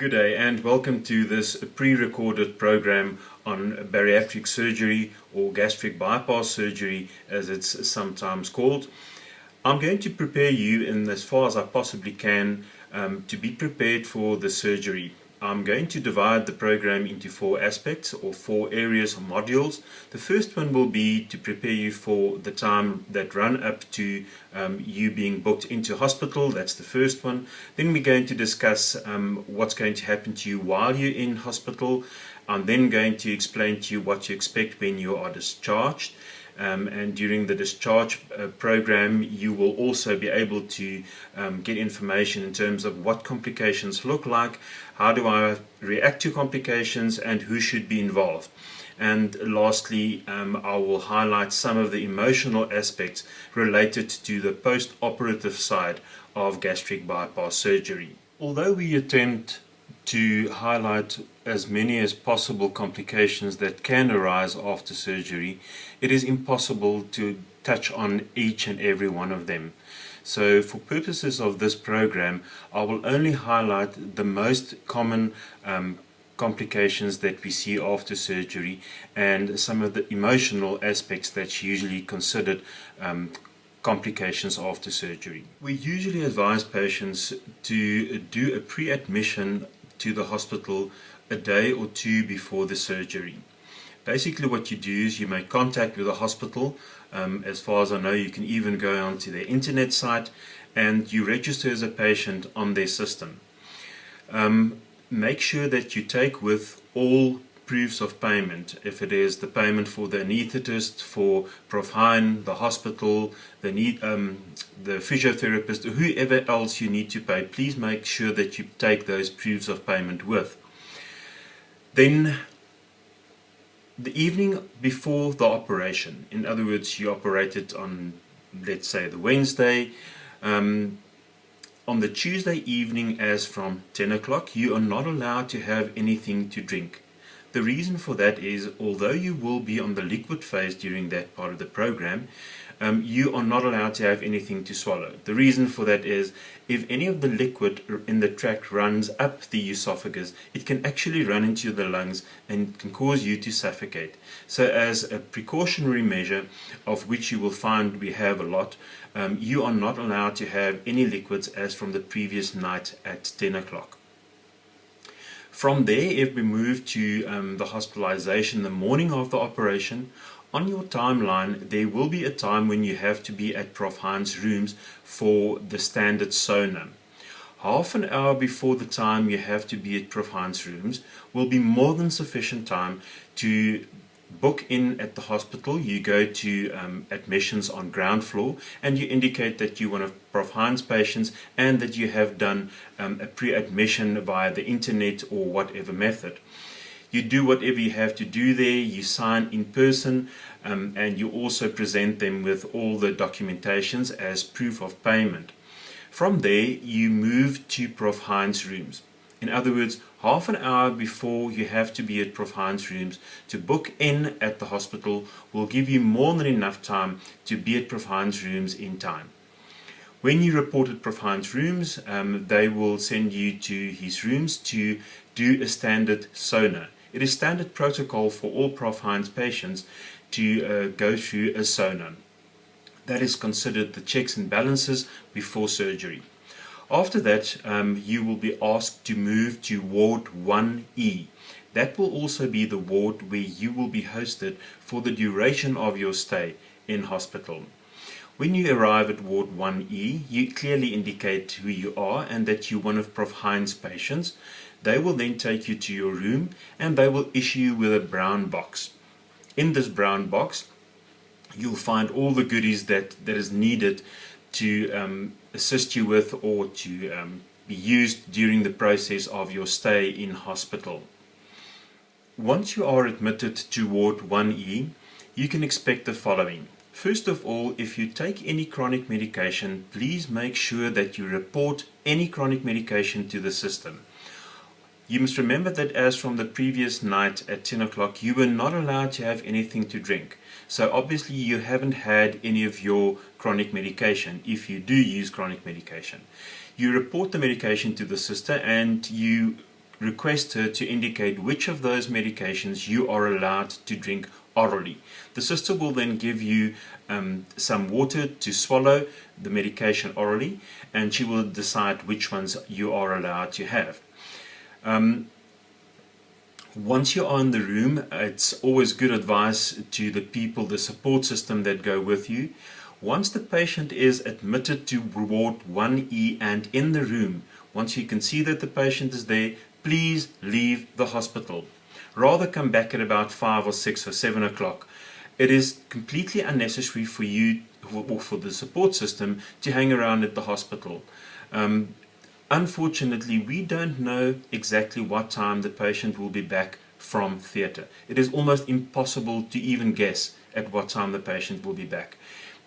Good day and welcome to this pre-recorded program on bariatric surgery or gastric bypass surgery as it's sometimes called. I'm going to prepare you in as far as I possibly can to be prepared for the surgery. I'm going to divide the program into four aspects or four areas or modules. The first one will be to prepare you for the time that run up to you being booked into hospital. That's the first one. Then we're going to discuss what's going to happen to you while you're in hospital. I'm then going to explain to you what to expect when you are discharged. And during the discharge program you will also be able to get information in terms of what complications look like, how do I react to complications, and who should be involved. And lastly, I will highlight some of the emotional aspects related to the post-operative side of gastric bypass surgery. Although we attempt to highlight as many as possible complications that can arise after surgery, it is impossible to touch on each and every one of them. So for purposes of this program, I will only highlight the most common complications that we see after surgery and some of the emotional aspects that's usually considered complications after surgery. We usually advise patients to do a pre-admission to the hospital a day or two before the surgery. Basically what you do is you make contact with the hospital. As far as I know, you can even go onto their internet site and you register as a patient on their system. Make sure that you take with all proofs of payment. If it is the payment for the anaesthetist, for Prof. Hein, the hospital, the physiotherapist, or whoever else you need to pay, please make sure that you take those proofs of payment with. Then the evening before the operation, in other words, you operated on, let's say, the Wednesday, on the Tuesday evening as from 10 o'clock, you are not allowed to have anything to drink. The reason for that is, although you will be on the liquid phase during that part of the program, you are not allowed to have anything to swallow. The reason for that is, if any of the liquid in the tract runs up the esophagus, it can actually run into the lungs and can cause you to suffocate. So as a precautionary measure, of which you will find we have a lot, you are not allowed to have any liquids as from the previous night at 10 o'clock. From there, if we move to the hospitalization the morning of the operation, on your timeline there will be a time when you have to be at Prof. Hein's rooms for the standard sauna. Half an hour before the time you have to be at Prof. Hein's rooms will be more than sufficient time to book in at the hospital. You go to admissions on ground floor and you indicate that you're one of Prof. Hein's patients and that you have done a pre-admission via the internet or whatever method. You do whatever you have to do there, you sign in person, and you also present them with all the documentations as proof of payment. From there you move to Prof. Hein's rooms. In other words, half an hour before you have to be at Prof. Hein's rooms to book in at the hospital will give you more than enough time to be at Prof. Hein's rooms in time. When you report at Prof. Hein's rooms, they will send you to his rooms to do a standard sauna. It is standard protocol for all Prof. Hein's patients to go through a sauna. That is considered the checks and balances before surgery. After that, you will be asked to move to Ward 1E. That will also be the ward where you will be hosted for the duration of your stay in hospital. When you arrive at Ward 1E, you clearly indicate who you are and that you're one of Prof. Hein's patients. They will then take you to your room and they will issue you with a brown box. In this brown box, you'll find all the goodies that is needed to assist you with or to be used during the process of your stay in hospital. Once you are admitted to Ward 1E, you can expect the following. First of all, if you take any chronic medication, please make sure that you report any chronic medication to the system. You must remember that as from the previous night at 10 o'clock, you were not allowed to have anything to drink. So obviously you haven't had any of your chronic medication, if you do use chronic medication. You report the medication to the sister and you request her to indicate which of those medications you are allowed to drink orally. The sister will then give you some water to swallow the medication orally, and she will decide which ones you are allowed to have. Once you're in the room, it's always good advice to the people, the support system that go with you. Once the patient is admitted to ward 1E and in the room, once you can see that the patient is there, please leave the hospital. Rather come back at about 5 or 6 or 7 o'clock. It is completely unnecessary for you or for the support system to hang around at the hospital. Unfortunately, we don't know exactly what time the patient will be back from theatre. It is almost impossible to even guess at what time the patient will be back.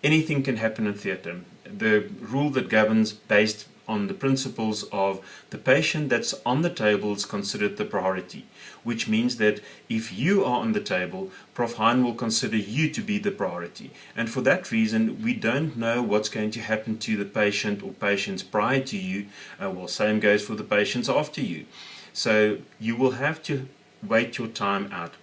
Anything can happen in theatre. The rule that governs, based on the principles of the patient that's on the table, is considered the priority, which means that if you are on the table, Prof. Hein will consider you to be the priority. And for that reason, we don't know what's going to happen to the patient or patients prior to you. Well, same goes for the patients after you. So you will have to wait your time out.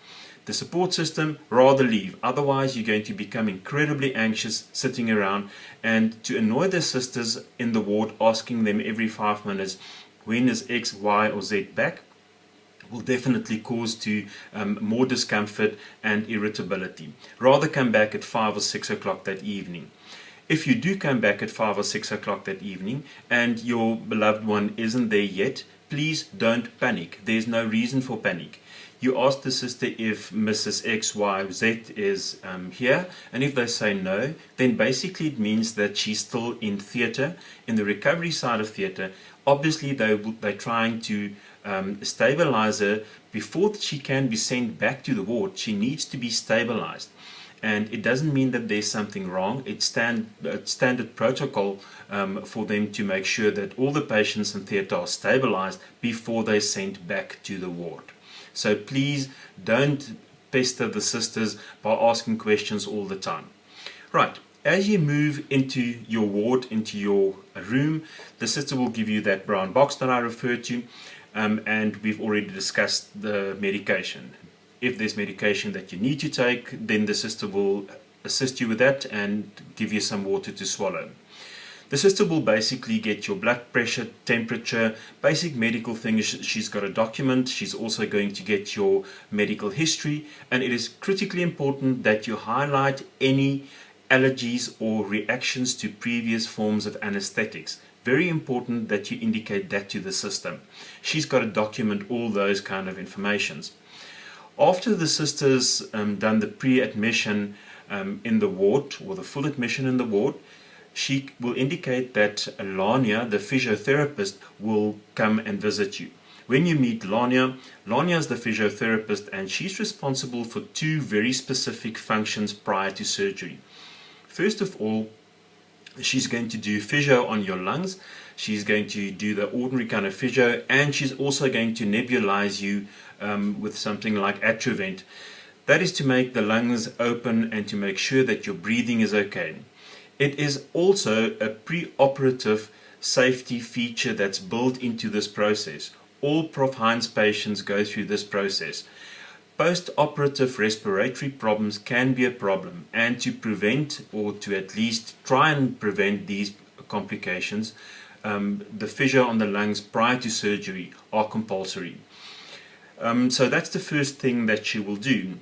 The support system, rather leave. Otherwise, you're going to become incredibly anxious sitting around, and to annoy the sisters in the ward, asking them every 5 minutes, when is X, Y, or Z back, will definitely cause to more discomfort and irritability. Rather come back at 5 or 6 o'clock that evening. If you do come back at 5 or 6 o'clock that evening and your beloved one isn't there yet, please don't panic. There's no reason for panic. You ask the sister if Mrs. X, Y, Z is here, and if they say no, then basically it means that she's still in theatre, in the recovery side of theatre. Obviously, they're trying to stabilize her before she can be sent back to the ward. She needs to be stabilized. And it doesn't mean that there's something wrong. It's standard protocol for them to make sure that all the patients in theatre are stabilized before they're sent back to the ward. So please don't pester the sisters by asking questions all the time. Right, as you move into your ward, into your room, the sister will give you that brown box that I referred to, and we've already discussed the medication. If there's medication that you need to take, then the sister will assist you with that and give you some water to swallow. The sister will basically get your blood pressure, temperature, basic medical things. She's got a document. She's also going to get your medical history, and it is critically important that you highlight any allergies or reactions to previous forms of anesthetics. Very important that you indicate that to the sister. She's got to document all those kind of informations. After the sister's done the pre-admission in the ward, or the full admission in the ward, she will indicate that Lania, the physiotherapist, will come and visit you. When you meet Lania, Lania is the physiotherapist, and she's responsible for 2 very specific functions prior to surgery. First of all, she's going to do physio on your lungs. She's going to do the ordinary kind of physio, and she's also going to nebulize you with something like Atrovent. That is to make the lungs open and to make sure that your breathing is okay. It is also a pre-operative safety feature that's built into this process. All Prof. Hein's patients go through this process. Post-operative respiratory problems can be a problem, and to prevent, or to at least try and prevent these complications, the physio on the lungs prior to surgery are compulsory. So that's the first thing that she will do.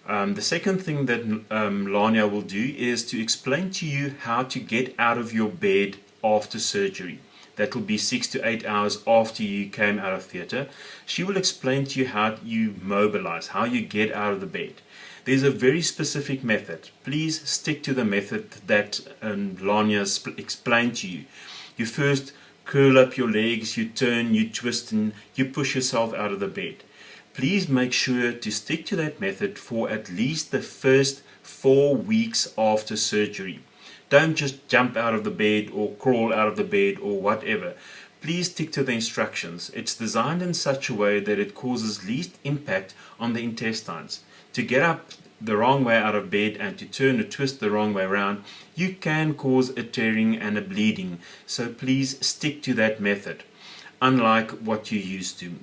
The second thing that Lania will do is to explain to you how to get out of your bed after surgery. That will be 6 to 8 hours after you came out of theatre. She will explain to you how you mobilize, how you get out of the bed. There's a very specific method. Please stick to the method that Lania explained to you. You first curl up your legs, you turn, you twist, and you push yourself out of the bed. Please make sure to stick to that method for at least the first 4 weeks after surgery. Don't just jump out of the bed or crawl out of the bed or whatever. Please stick to the instructions. It's designed in such a way that it causes least impact on the intestines. To get up the wrong way out of bed and to turn or twist the wrong way around, you can cause a tearing and a bleeding. So please stick to that method, unlike what you used to.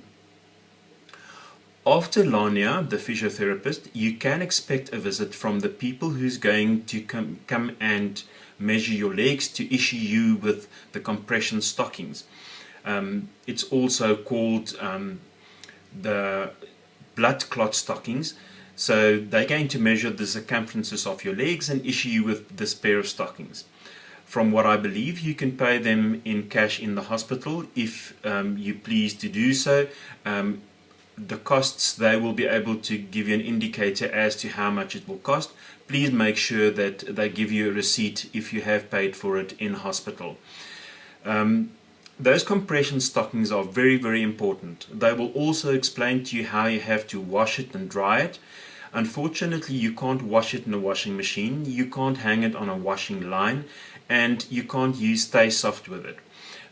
After Lania, the physiotherapist, you can expect a visit from the people who's going to come and measure your legs to issue you with the compression stockings. It's also called the blood clot stockings. So they're going to measure the circumferences of your legs and issue you with this pair of stockings. From what I believe, you can pay them in cash in the hospital if you please to do so. The costs, they will be able to give you an indicator as to how much it will cost. Please make sure that they give you a receipt if you have paid for it in hospital. Those compression stockings are very, very important. They will also explain to you how you have to wash it and dry it. Unfortunately, you can't wash it in a washing machine, you can't hang it on a washing line, and you can't use Stay Soft with it.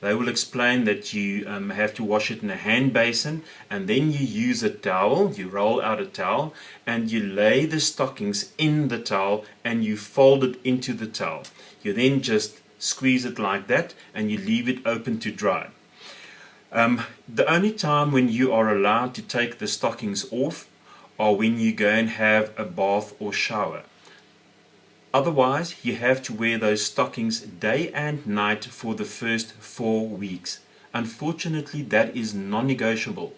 They will explain that you have to wash it in a hand basin, and then you use a towel, you roll out a towel, and you lay the stockings in the towel and you fold it into the towel. You then just squeeze it like that and you leave it open to dry. The only time when you are allowed to take the stockings off are when you go and have a bath or shower. Otherwise, you have to wear those stockings day and night for the first 4 weeks. Unfortunately, that is non-negotiable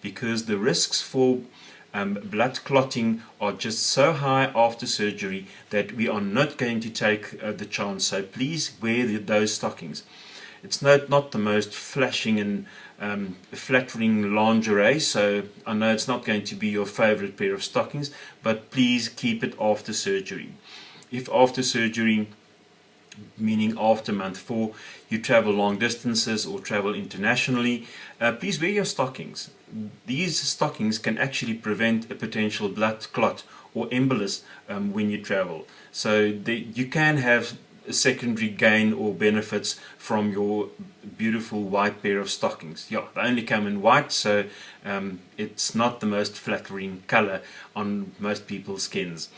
because the risks for blood clotting are just so high after surgery that we are not going to take the chance. So please wear those stockings. It's not the most flashing and flattering lingerie, so I know it's not going to be your favorite pair of stockings, but please keep it after surgery. If after surgery, meaning after month 4, you travel long distances or travel internationally, please wear your stockings. These stockings can actually prevent a potential blood clot or embolus when you travel. So you can have a secondary gain or benefits from your beautiful white pair of stockings. Yeah, they only come in white, so it's not the most flattering color on most people's skins.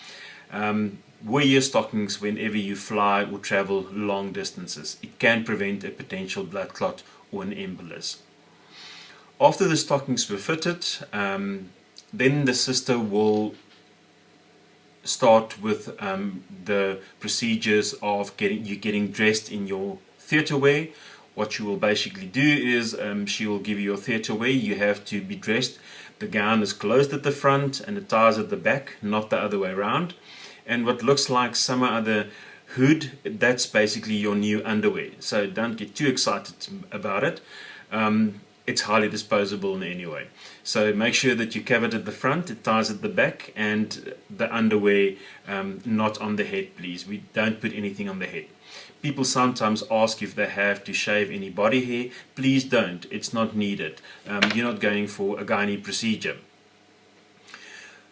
Wear your stockings whenever you fly or travel long distances. It can prevent a potential blood clot or an embolus. After the stockings were fitted, then the sister will start with the procedures of getting dressed in your theatre wear. What she will basically do is she will give you your theatre wear. You have to be dressed. The gown is closed at the front and the ties at the back, not the other way around. And what looks like some other hood, that's basically your new underwear. So don't get too excited about it. It's highly disposable in any way. So make sure that you cover it at the front, it ties at the back, and the underwear not on the head, please. We don't put anything on the head. People sometimes ask if they have to shave any body hair. Please don't. It's not needed. You're not going for a gynae procedure.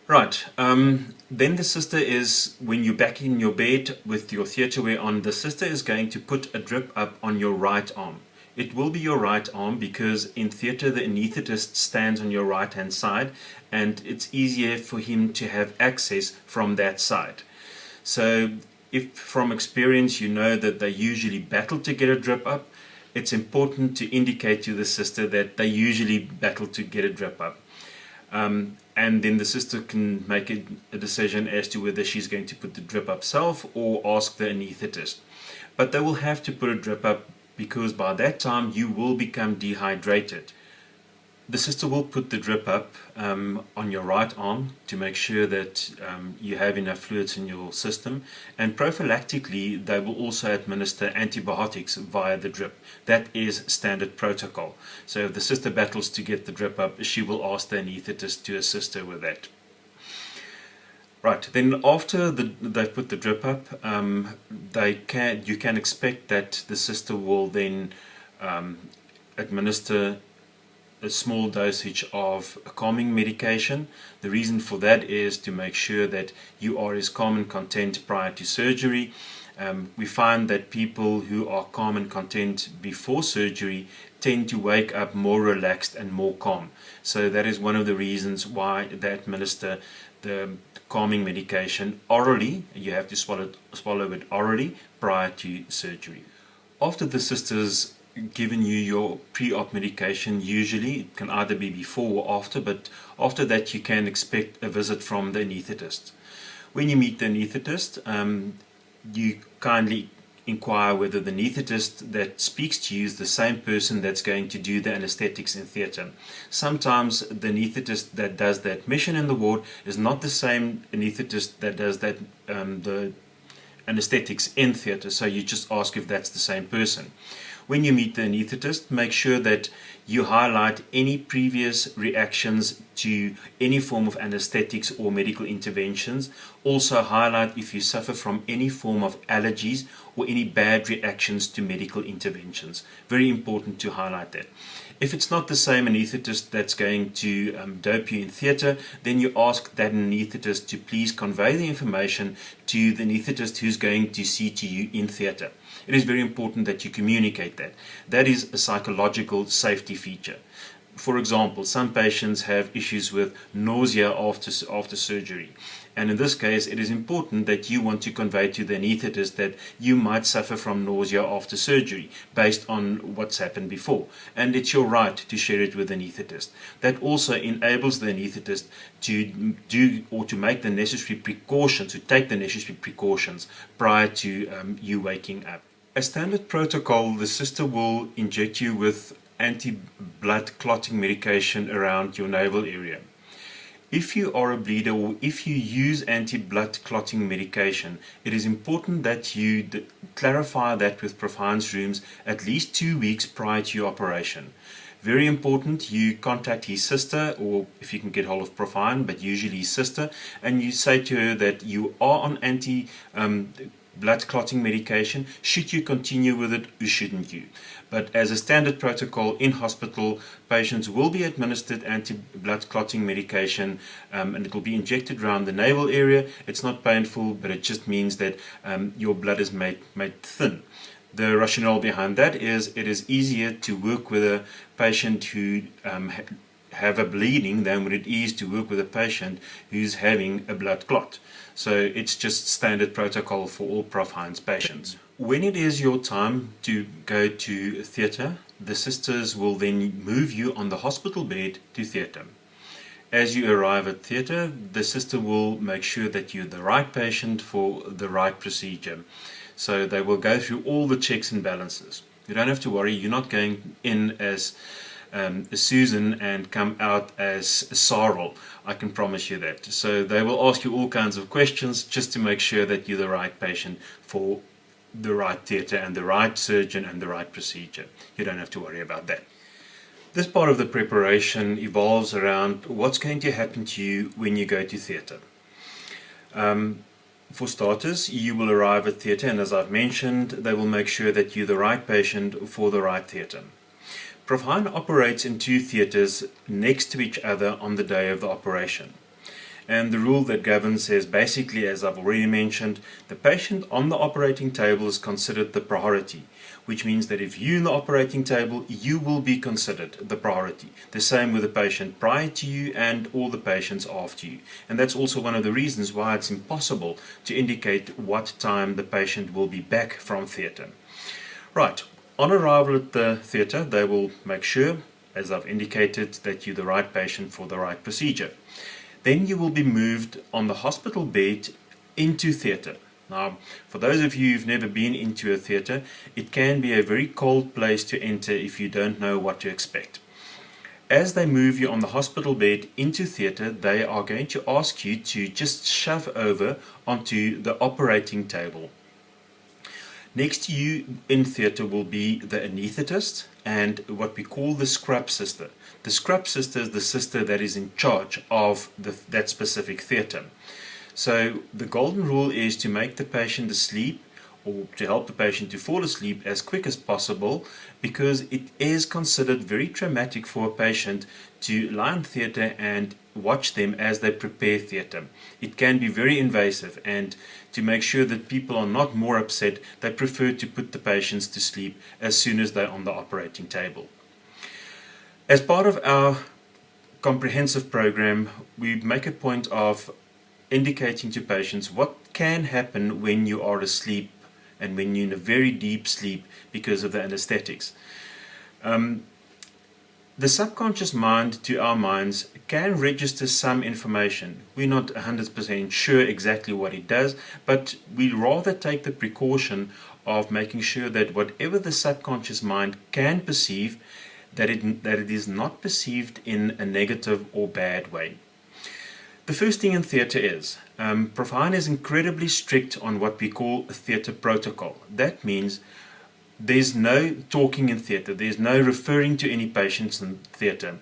Right, then the sister is, when you're back in your bed with your theatre wear on, the sister is going to put a drip up on your right arm. It will be your right arm because in theatre the anaesthetist stands on your right hand side and it's easier for him to have access from that side. So if from experience you know that they usually battle to get a drip up, it's important to indicate to the sister that they usually battle to get a drip up. And then the sister can make a decision as to whether she's going to put the drip up self or ask the anaesthetist. But they will have to put a drip up because by that time you will become dehydrated. The sister will put the drip up on your right arm to make sure that you have enough fluids in your system, and prophylactically they will also administer antibiotics via the drip. That is standard protocol. So if the sister battles to get the drip up, she will ask the anaesthetist to assist her with that. Right, then after they've put the drip up, you can expect that the sister will then administer a small dosage of a calming medication. The reason for that is to make sure that you are as calm and content prior to surgery. We find that people who are calm and content before surgery tend to wake up more relaxed and more calm. So that is one of the reasons why they administer the calming medication orally. You have to swallow it orally prior to surgery. After the sisters given you your pre-op medication. Usually it can either be before or after, but after that you can expect a visit from the anaesthetist. When you meet the anaesthetist, you kindly inquire whether the anaesthetist that speaks to you is the same person that's going to do the anesthetics in theatre. Sometimes the anaesthetist that does the admission in the ward is not the same anaesthetist that does that the anesthetics in theatre, so you just ask if that's the same person. When you meet the anaesthetist, make sure that you highlight any previous reactions to any form of anesthetics or medical interventions. Also highlight if you suffer from any form of allergies or any bad reactions to medical interventions. Very important to highlight that. If it's not the same anaesthetist that's going to dope you in theatre, then you ask that anaesthetist to please convey the information to the anaesthetist who's going to see to you in theatre. It is very important that you communicate that. That is a psychological safety feature. For example, some patients have issues with nausea after surgery. And in this case, it is important that you want to convey to the anaesthetist that you might suffer from nausea after surgery based on what's happened before. And it's your right to share it with the anaesthetist. That also enables the anaesthetist to do or to make the necessary precautions, to take the necessary precautions prior to you waking up. As standard protocol, the sister will inject you with anti-blood clotting medication around your navel area. If you are a bleeder or if you use anti-blood clotting medication, it is important that you clarify that with Profine's rooms at least 2 weeks prior to your operation. Very important, you contact his sister, or if you can get hold of Profine, but usually his sister, and you say to her that you are on blood clotting medication. Should you continue with it or shouldn't you? But as a standard protocol in hospital, patients will be administered anti-blood clotting medication, and it will be injected around the navel area. It's not painful, but it just means that your blood is made thin. The rationale behind that is it is easier to work with a patient who have a bleeding than what it is to work with a patient who's having a blood clot. So it's just standard protocol for all Profine's patients. When it is your time to go to theatre, the sisters will then move you on the hospital bed to theatre. As you arrive at theatre, the sister will make sure that you're the right patient for the right procedure. So they will go through all the checks and balances. You don't have to worry, you're not going in as Susan and come out as Sarel. I can promise you that. So they will ask you all kinds of questions just to make sure that you're the right patient for the right theatre and the right surgeon and the right procedure. You don't have to worry about that. This part of the preparation evolves around what's going to happen to you when you go to theatre. For starters, you will arrive at theatre, and as I've mentioned, they will make sure that you're the right patient for the right theatre. Profine operates in 2 theatres next to each other on the day of the operation. And the rule that governs says basically, as I've already mentioned, the patient on the operating table is considered the priority, which means that if you're in the operating table, you will be considered the priority. The same with the patient prior to you and all the patients after you. And that's also one of the reasons why it's impossible to indicate what time the patient will be back from theatre. Right. On arrival at the theatre, they will make sure, as I've indicated, that you're the right patient for the right procedure. Then you will be moved on the hospital bed into theatre. Now, for those of you who've never been into a theatre, it can be a very cold place to enter if you don't know what to expect. As they move you on the hospital bed into theatre, they are going to ask you to just shove over onto the operating table. Next to you in theatre will be the anaesthetist and what we call the scrub sister. The scrub sister is the sister that is in charge of that specific theatre. So the golden rule is to make the patient asleep, or to help the patient to fall asleep as quick as possible, because it is considered very traumatic for a patient to lie in theatre and watch them as they prepare theatre. It can be very invasive, and to make sure that people are not more upset, they prefer to put the patients to sleep as soon as they're on the operating table. As part of our comprehensive program, we make a point of indicating to patients what can happen when you are asleep and when you're in a very deep sleep because of the anesthetics. The subconscious mind, to our minds, can register some information. We're not 100% sure exactly what it does, but we rather take the precaution of making sure that whatever the subconscious mind can perceive, that it is not perceived in a negative or bad way. The first thing in theatre is, Prof. Hein is incredibly strict on what we call a theatre protocol. That means there's no talking in theatre, there's no referring to any patients in theatre.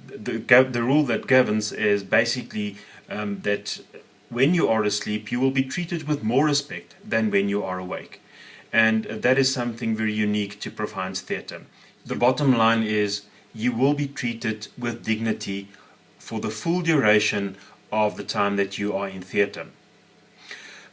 The rule that governs is basically that when you are asleep, you will be treated with more respect than when you are awake. And that is something very unique to Prof. Hein's theatre. The bottom line is you will be treated with dignity for the full duration of the time that you are in theatre.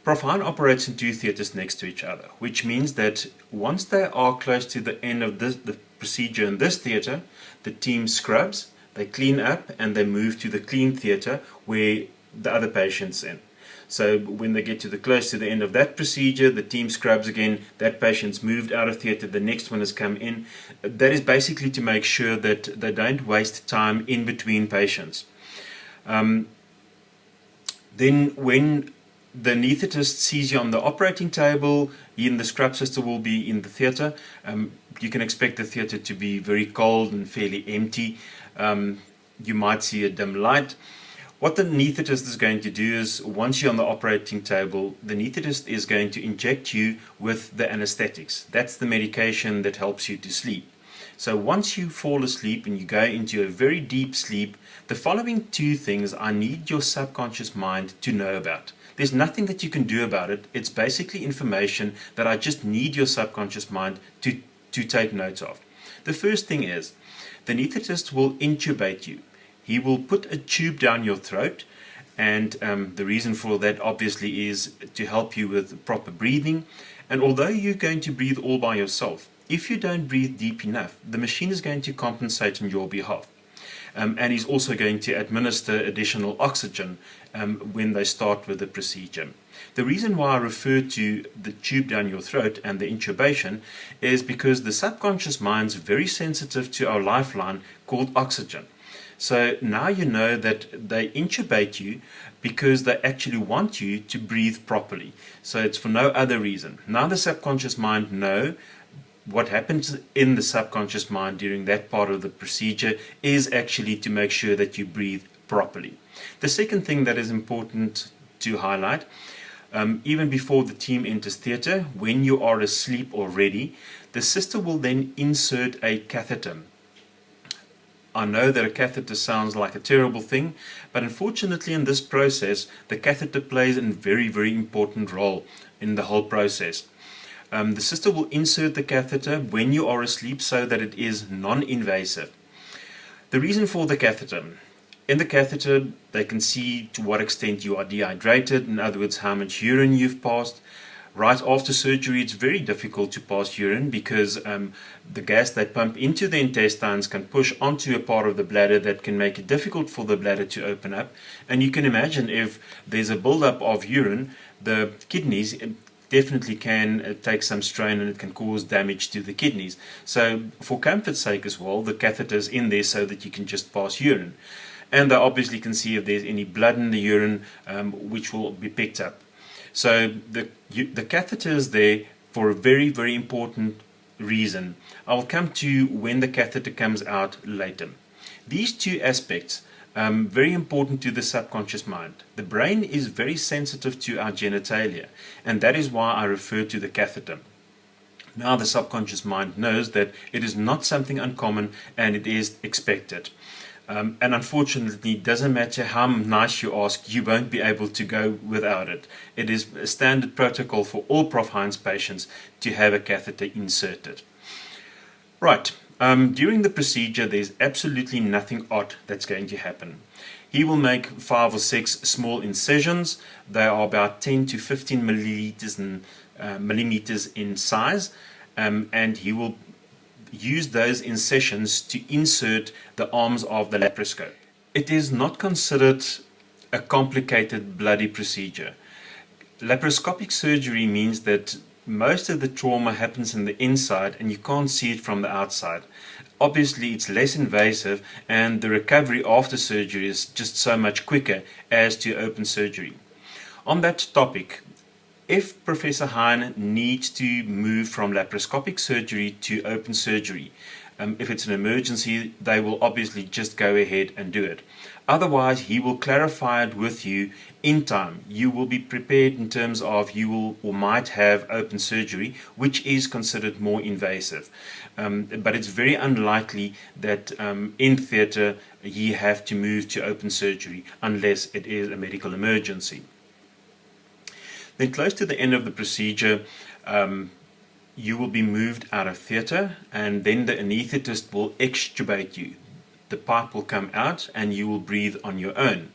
Prof. Hein operates in two theatres next to each other, which means that once they are close to the end of the procedure in this theatre, the team scrubs, they clean up, and they move to the clean theatre where the other patient's in. So when they get close to the end of that procedure, the team scrubs again, that patient's moved out of theatre, the next one has come in. That is basically to make sure that they don't waste time in between patients. Then when the anaesthetist sees you on the operating table, he and the scrub sister will be in the theatre. You can expect the theatre to be very cold and fairly empty. You might see a dim light. What the anaesthetist is going to do is, once you're on the operating table, the anaesthetist is going to inject you with the anesthetics. That's the medication that helps you to sleep. So once you fall asleep and you go into a very deep sleep, the following two things I need your subconscious mind to know about. There's nothing that you can do about it. It's basically information that I just need your subconscious mind to take note of. The first thing is, the anaesthetist will intubate you. He will put a tube down your throat, and the reason for that obviously is to help you with proper breathing. And although you're going to breathe all by yourself, if you don't breathe deep enough, the machine is going to compensate on your behalf. And he's also going to administer additional oxygen when they start with the procedure. The reason why I refer to the tube down your throat and the intubation is because the subconscious mind's very sensitive to our lifeline called oxygen. So now you know that they intubate you because they actually want you to breathe properly. So it's for no other reason. Now the subconscious mind knows what happens in the subconscious mind during that part of the procedure is actually to make sure that you breathe properly. The second thing that is important to highlight, even before the team enters theatre, when you are asleep already, the sister will then insert a catheter. I know that a catheter sounds like a terrible thing, but unfortunately in this process, the catheter plays a very, very important role in the whole process. The sister will insert the catheter when you are asleep so that it is non-invasive. The reason for the catheter. In the catheter, they can see to what extent you are dehydrated, in other words, how much urine you've passed. Right after surgery, it's very difficult to pass urine because the gas they pump into the intestines can push onto a part of the bladder that can make it difficult for the bladder to open up. And you can imagine if there's a buildup of urine, the kidneys definitely can take some strain and it can cause damage to the kidneys. So for comfort's sake as well, the catheter's in there so that you can just pass urine. And they obviously can see if there's any blood in the urine, which will be picked up. So the catheter is there for a very, very important reason. I will come to when the catheter comes out later. These two aspects very important to the subconscious mind. The brain is very sensitive to our genitalia, and that is why I refer to the catheter. Now the subconscious mind knows that it is not something uncommon and it is expected. And unfortunately, it doesn't matter how nice you ask, you won't be able to go without it. It is a standard protocol for all Prof. Hein's patients to have a catheter inserted. Right. During the procedure, there's absolutely nothing odd that's going to happen. He will make 5 or 6 small incisions. They are about 10 to 15 millimeters in size, and he will use those incisions to insert the arms of the laparoscope. It is not considered a complicated bloody procedure. Laparoscopic surgery means that most of the trauma happens in the inside and you can't see it from the outside. Obviously, it's less invasive and the recovery after surgery is just so much quicker as to open surgery. On that topic, if Professor Hein needs to move from laparoscopic surgery to open surgery, if it's an emergency, they will obviously just go ahead and do it. Otherwise, he will clarify it with you in time. You will be prepared in terms of you will or might have open surgery, which is considered more invasive. But it's very unlikely that in theatre you have to move to open surgery unless it is a medical emergency. Then close to the end of the procedure, you will be moved out of theatre, and then the anaesthetist will extubate you. The pipe will come out and you will breathe on your own.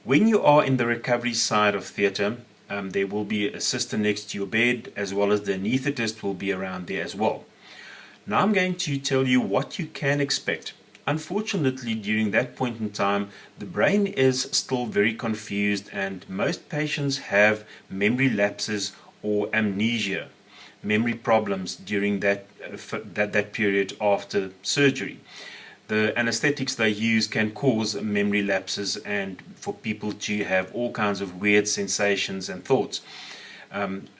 When you are in the recovery side of theatre, there will be a sister next to your bed, as well as the anaesthetist will be around there as well. Now I'm going to tell you what you can expect. Unfortunately, during that point in time, the brain is still very confused and most patients have memory lapses or amnesia, memory problems during that period after surgery. The anesthetics they use can cause memory lapses and for people to have all kinds of weird sensations and thoughts.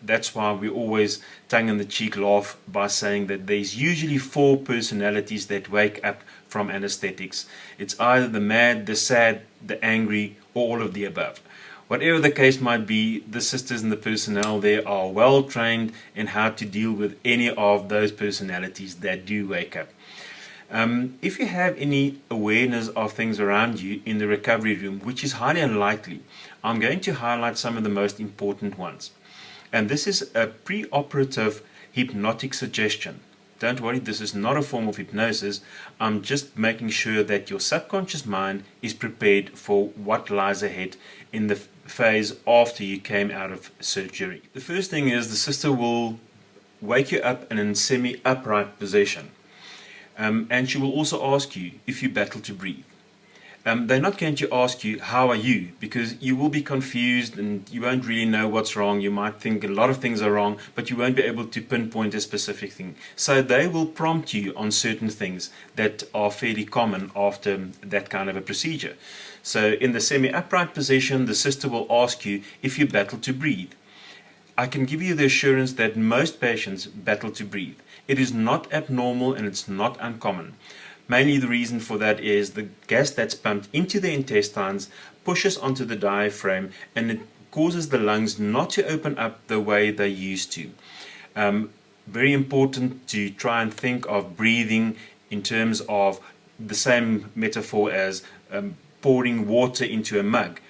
That's why we always tongue-in-the-cheek laugh by saying that there's usually 4 personalities that wake up from anesthetics. It's either the mad, the sad, the angry, or all of the above. Whatever the case might be, the sisters and the personnel there are well trained in how to deal with any of those personalities that do wake up. If you have any awareness of things around you in the recovery room, which is highly unlikely, I'm going to highlight some of the most important ones. And this is a pre-operative hypnotic suggestion. Don't worry, this is not a form of hypnosis. I'm just making sure that your subconscious mind is prepared for what lies ahead in the phase after you came out of surgery. The first thing is the sister will wake you up in a semi-upright position. And she will also ask you if you battle to breathe. They're not going to ask you, how are you? Because you will be confused and you won't really know what's wrong. You might think a lot of things are wrong, but you won't be able to pinpoint a specific thing. So they will prompt you on certain things that are fairly common after that kind of a procedure. So in the semi-upright position, the sister will ask you if you battle to breathe. I can give you the assurance that most patients battle to breathe. It is not abnormal and it's not uncommon. Mainly the reason for that is the gas that's pumped into the intestines pushes onto the diaphragm and it causes the lungs not to open up the way they used to. Very important to try and think of breathing in terms of the same metaphor as pouring water into a mug.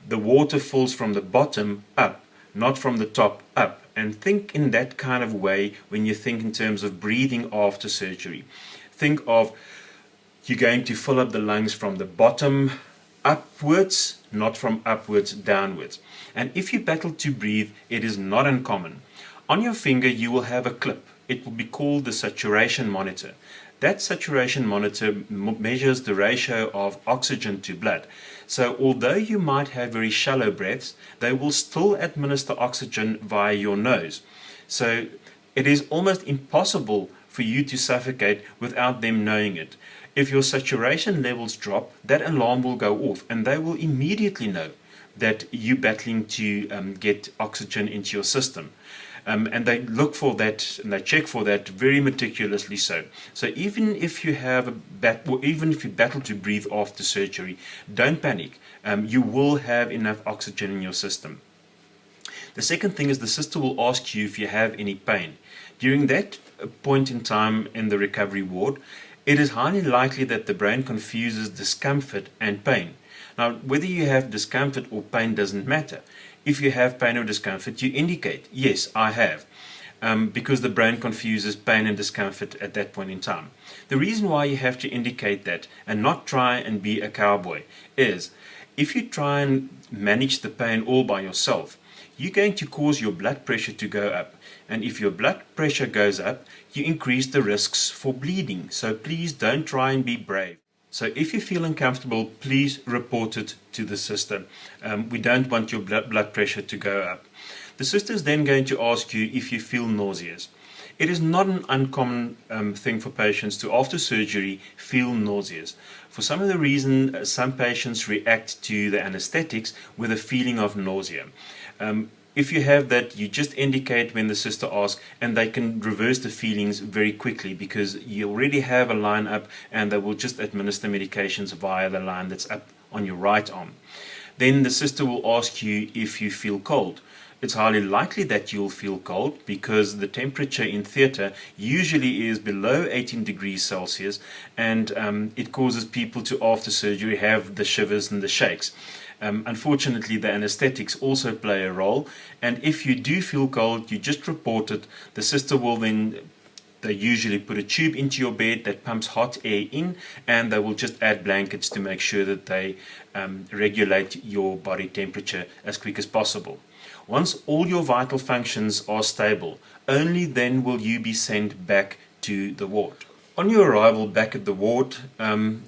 The water falls from the bottom up, not from the top up. And think in that kind of way when you think in terms of breathing after surgery. Think of you're going to fill up the lungs from the bottom upwards, not from upwards downwards. And if you battle to breathe, it is not uncommon. On your finger you will have a clip. It will be called the saturation monitor. That saturation monitor measures the ratio of oxygen to blood. So although you might have very shallow breaths, they will still administer oxygen via your nose. So it is almost impossible for you to suffocate without them knowing it. If your saturation levels drop, that alarm will go off and they will immediately know that you're battling to get oxygen into your system. And they look for that and they check for that very meticulously so. So even if you even if you battle to breathe after surgery, don't panic. You will have enough oxygen in your system. The second thing is the sister will ask you if you have any pain. During that point in time in the recovery ward, it is highly likely that the brain confuses discomfort and pain. Now, whether you have discomfort or pain doesn't matter. If you have pain or discomfort, you indicate, yes, I have, because the brain confuses pain and discomfort at that point in time. The reason why you have to indicate that and not try and be a cowboy is if you try and manage the pain all by yourself, you're going to cause your blood pressure to go up. And if your blood pressure goes up, you increase the risks for bleeding. So please don't try and be brave. So if you feel uncomfortable, please report it to the sister. We don't want your blood pressure to go up. The sister is then going to ask you if you feel nauseous. It is not an uncommon thing for patients to, after surgery, feel nauseous. For some of the reason, some patients react to the anesthetics with a feeling of nausea. If you have that, you just indicate when the sister asks, and they can reverse the feelings very quickly because you already have a line up and they will just administer medications via the line that's up on your right arm. Then the sister will ask you if you feel cold. It's highly likely that you'll feel cold because the temperature in theatre usually is below 18 degrees Celsius, and it causes people to, after surgery, have the shivers and the shakes. Unfortunately, the anesthetics also play a role, and if you do feel cold, you just report it. The sister will then, they usually put a tube into your bed that pumps hot air in, and they will just add blankets to make sure that they regulate your body temperature as quick as possible. Once all your vital functions are stable, only then will you be sent back to the ward. On your arrival back at the ward,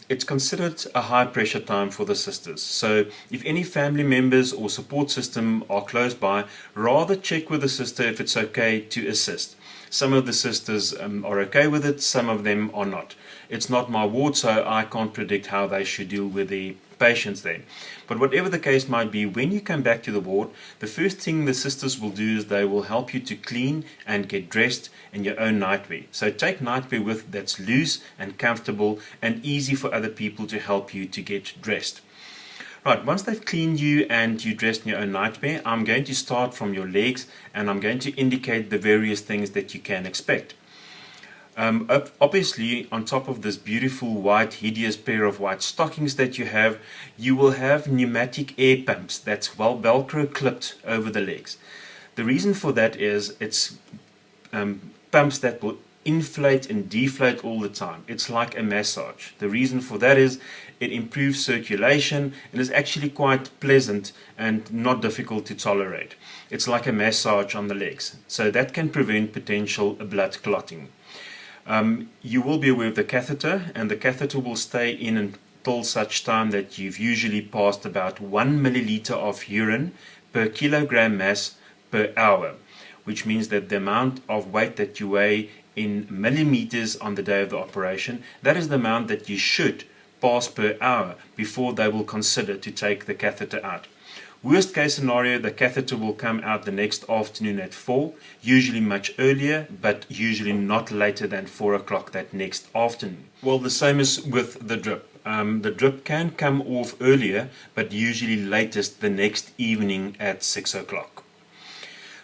it's considered a high pressure time for the sisters. So if any family members or support system are close by, rather check with the sister if it's okay to assist. Some of the sisters are okay with it, some of them are not. It's not my ward, so I can't predict how they should deal with the patients there. But whatever the case might be, when you come back to the ward, the first thing the sisters will do is they will help you to clean and get dressed in your own nightwear. So take nightwear with that's loose and comfortable and easy for other people to help you to get dressed. Right, once they've cleaned you and you dressed in your own nightwear, I'm going to start from your legs and I'm going to indicate the various things that you can expect. Obviously, on top of this beautiful white, hideous pair of white stockings that you will have pneumatic air pumps that's well Velcro clipped over the legs. The reason for that is it's pumps that will inflate and deflate all the time. It's like a massage. The reason for that is it improves circulation and is actually quite pleasant and not difficult to tolerate. It's like a massage on the legs, so that can prevent potential blood clotting. You will be aware of the catheter, and the catheter will stay in until such time that you've usually passed about 1 milliliter of urine per kilogram mass per hour, which means that the amount of weight that you weigh in millimeters on the day of the operation, that is the amount that you should pass per hour before they will consider to take the catheter out. Worst case scenario, the catheter will come out the next afternoon at 4, usually much earlier, but usually not later than 4 o'clock that next afternoon. Well, the same is with the drip. The drip can come off earlier, but usually latest the next evening at 6 o'clock.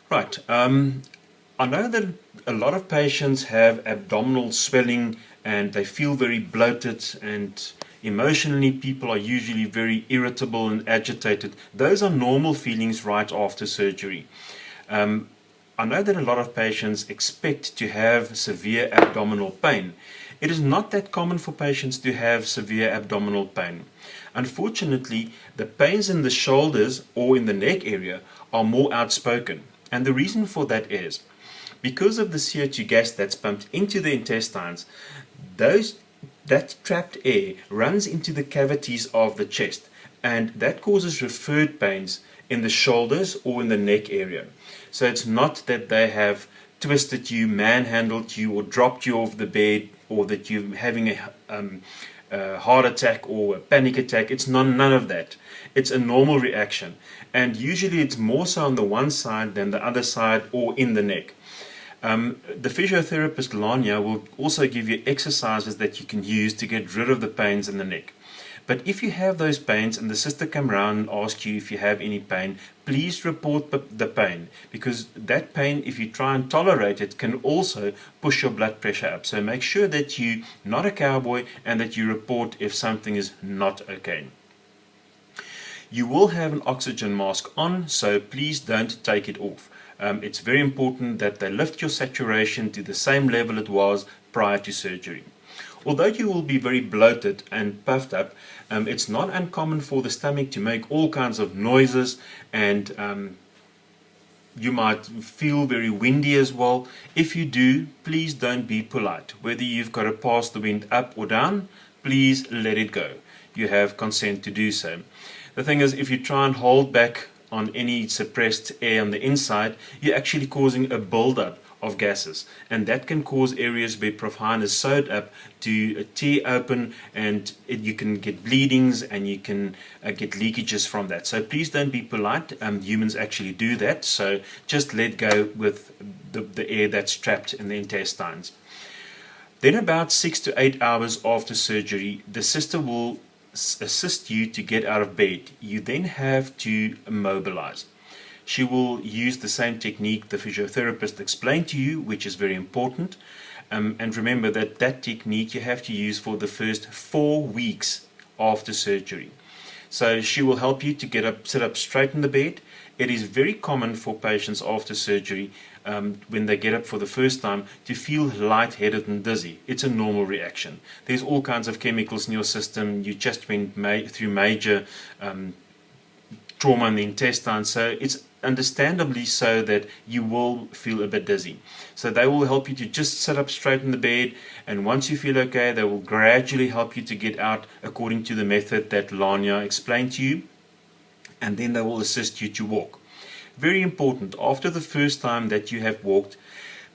Right, I know that a lot of patients have abdominal swelling and they feel very bloated, and emotionally people are usually very irritable and agitated. Those are normal feelings right after surgery. I know that a lot of patients expect to have severe abdominal pain. It is not that common for patients to have severe abdominal pain. Unfortunately, the pains in the shoulders or in the neck area are more outspoken. And the reason for that is because of the CO2 gas that's pumped into the intestines, that trapped air runs into the cavities of the chest, and that causes referred pains in the shoulders or in the neck area. So it's not that they have twisted you, manhandled you, or dropped you off the bed, or that you're having a heart attack or a panic attack. It's none of that. It's a normal reaction, and usually it's more so on the one side than the other side or in the neck. The physiotherapist Lanya will also give you exercises that you can use to get rid of the pains in the neck. But if you have those pains and the sister come around and asks you if you have any pain, please report the pain, because that pain, if you try and tolerate it, can also push your blood pressure up. So make sure that you're not a cowboy and that you report if something is not okay. You will have an oxygen mask on, so please don't take it off. It's very important that they lift your saturation to the same level it was prior to surgery. Although you will be very bloated and puffed up, it's not uncommon for the stomach to make all kinds of noises, and you might feel very windy as well. If you do, please don't be polite. Whether you've got to pass the wind up or down, please let it go. You have consent to do so. The thing is, if you try and hold back on any suppressed air on the inside, you're actually causing a buildup of gases, and that can cause areas where Prof. Hein is sewed up to tear open, and you can get bleedings and you can get leakages from that. So please don't be polite. Humans actually do that, so just let go with the air that's trapped in the intestines. Then about 6 to 8 hours after surgery, the sister will assist you to get out of bed. You then have to immobilize. She will use the same technique the physiotherapist explained to you, which is very important. And remember that technique you have to use for the first 4 weeks after surgery. So she will help you to sit up straight in the bed. It is very common for patients after surgery, when they get up for the first time, to feel lightheaded and dizzy. It's a normal reaction. There's all kinds of chemicals in your system. You just went through major trauma in the intestine, so it's understandably so that you will feel a bit dizzy. So they will help you to just sit up straight in the bed, and once you feel okay, they will gradually help you to get out according to the method that Lanya explained to you, and then they will assist you to walk. Very important, after the first time that you have walked,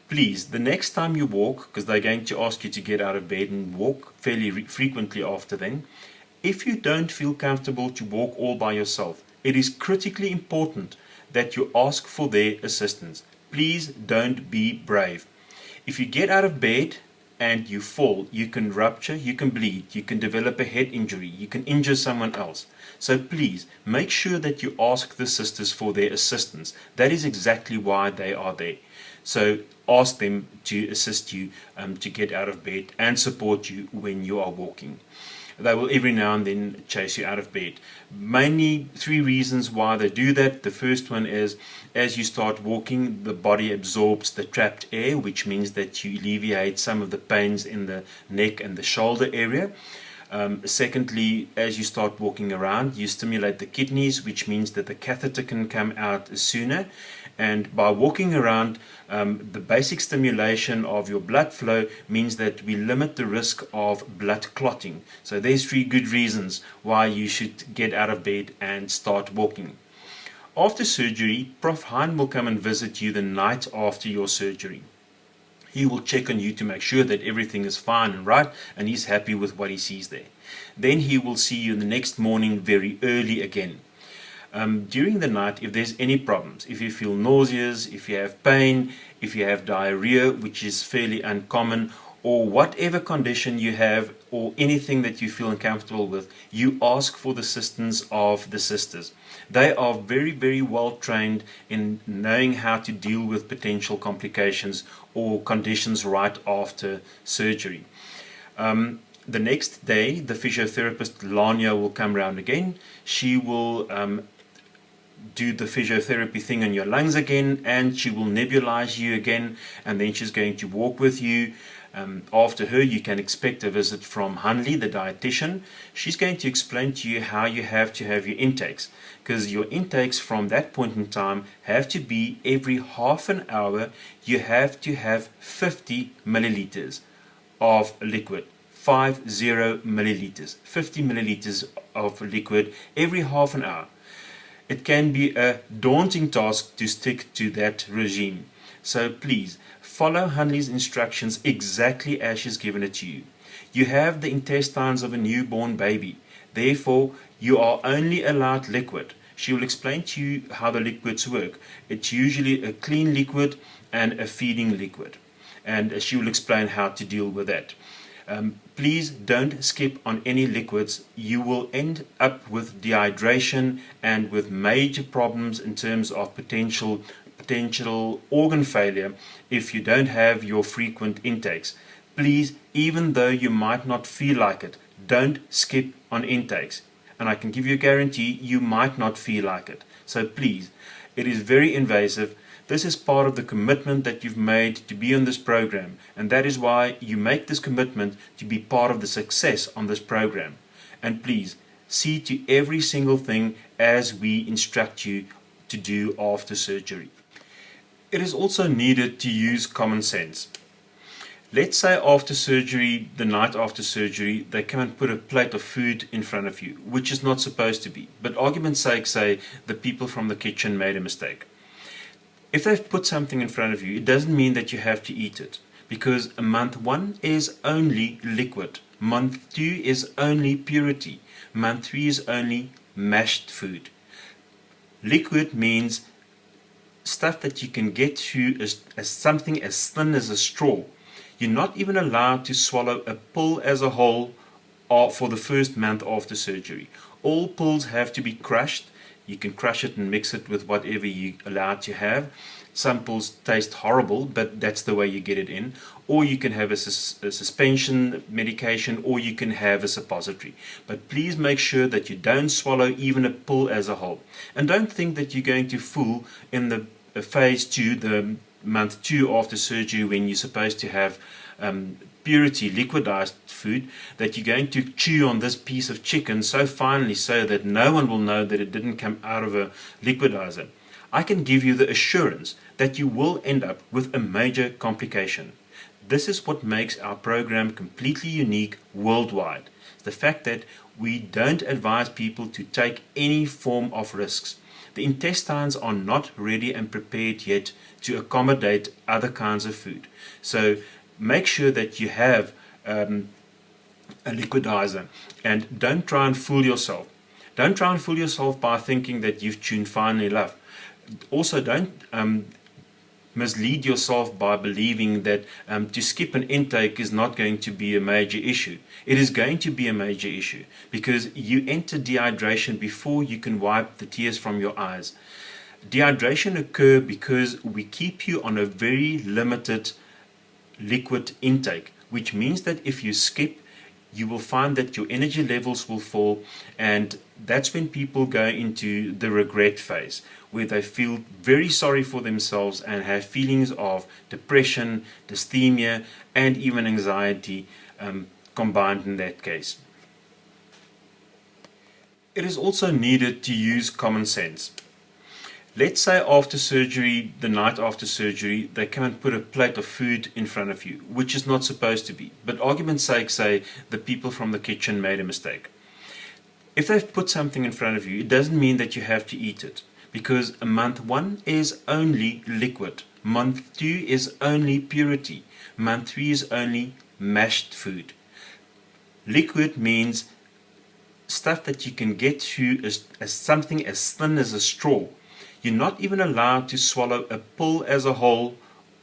please, the next time you walk, because they're going to ask you to get out of bed and walk fairly frequently after then, if you don't feel comfortable to walk all by yourself, it is critically important that you ask for their assistance. Please don't be brave. If you get out of bed and you fall, you can rupture, you can bleed, you can develop a head injury, you can injure someone else. So please make sure that you ask the sisters for their assistance. That is exactly why they are there. So ask them to assist you to get out of bed and support you when you are walking. They will every now and then chase you out of bed. Mainly 3 reasons why they do that. The first one is, as you start walking, the body absorbs the trapped air, which means that you alleviate some of the pains in the neck and the shoulder area. Secondly, as you start walking around, you stimulate the kidneys, which means that the catheter can come out sooner. And by walking around, the basic stimulation of your blood flow means that we limit the risk of blood clotting. So there's 3 good reasons why you should get out of bed and start walking. After surgery, Prof. Hein will come and visit you the night after your surgery. He will check on you to make sure that everything is fine and right, and he's happy with what he sees there. Then he will see you the next morning very early again. During the night, if there's any problems, if you feel nauseous, if you have pain, if you have diarrhea, which is fairly uncommon, or whatever condition you have, or anything that you feel uncomfortable with, you ask for the assistance of the sisters. They are very, very well trained in knowing how to deal with potential complications or conditions right after surgery. The next day, the physiotherapist Lanya will come round again. She will do the physiotherapy thing on your lungs again, and she will nebulize you again, and then she's going to walk with you. After her, you can expect a visit from Hanli, the dietitian. She's going to explain to you how you have to have your intakes, because your intakes from that point in time have to be every half an hour. You have to have 50 milliliters of liquid. 50 milliliters, 50 milliliters of liquid every half an hour. It can be a daunting task to stick to that regime. So please, follow Hanli's instructions exactly as she's given it to you. You have the intestines of a newborn baby. Therefore, you are only allowed liquid. She will explain to you how the liquids work. It's usually a clean liquid and a feeding liquid. And she will explain how to deal with that. Please don't skip on any liquids. You will end up with dehydration and with major problems in terms of potential organ failure if you don't have your frequent intakes. Please, even though you might not feel like it, don't skip on intakes. And I can give you a guarantee you might not feel like it. So please, it is very invasive. This is part of the commitment that you've made to be on this program, and that is why you make this commitment to be part of the success on this program. And please, see to every single thing as we instruct you to do after surgery. It is also needed to use common sense. Let's say after surgery, the night after surgery, they come and put a plate of food in front of you, which is not supposed to be. But argument's sake, say the people from the kitchen made a mistake. If they've put something in front of you, it doesn't mean that you have to eat it. Because month 1 is only liquid. Month 2 is only purity. Month 3 is only mashed food. Liquid means stuff that you can get through as something as thin as a straw. You're not even allowed to swallow a pill as a whole for the first month after surgery. All pills have to be crushed. You can crush it and mix it with whatever you're allowed to have. Some pills taste horrible, but that's the way you get it in. Or you can have a suspension medication, or you can have a suppository. But please make sure that you don't swallow even a pill as a whole. And don't think that you're going to fool in the phase 2, the month 2 after surgery, when you're supposed to have purity liquidized food, that you're going to chew on this piece of chicken so finely so that no one will know that it didn't come out of a liquidizer. I can give you the assurance that you will end up with a major complication. This is what makes our program completely unique worldwide. The fact that we don't advise people to take any form of risks. The intestines are not ready and prepared yet to accommodate other kinds of food. So make sure that you have a liquidizer, and don't try and fool yourself. Don't try and fool yourself by thinking that you've tuned fine enough. Also, don't mislead yourself by believing that to skip an intake is not going to be a major issue. It is going to be a major issue because you enter dehydration before you can wipe the tears from your eyes. Dehydration occurs because we keep you on a very limited liquid intake, which means that if you skip, you will find that your energy levels will fall, and that's when people go into the regret phase, where they feel very sorry for themselves and have feelings of depression, dysthymia, and even anxiety combined in that case. It is also needed to use common sense. Let's say after surgery, the night after surgery, they come and put a plate of food in front of you, which is not supposed to be. But argument's sake, say the people from the kitchen made a mistake. If they've put something in front of you, it doesn't mean that you have to eat it. Because month 1 is only liquid. Month 2 is only purity. Month 3 is only mashed food. Liquid means stuff that you can get through as something as thin as a straw. You're not even allowed to swallow a pill as a whole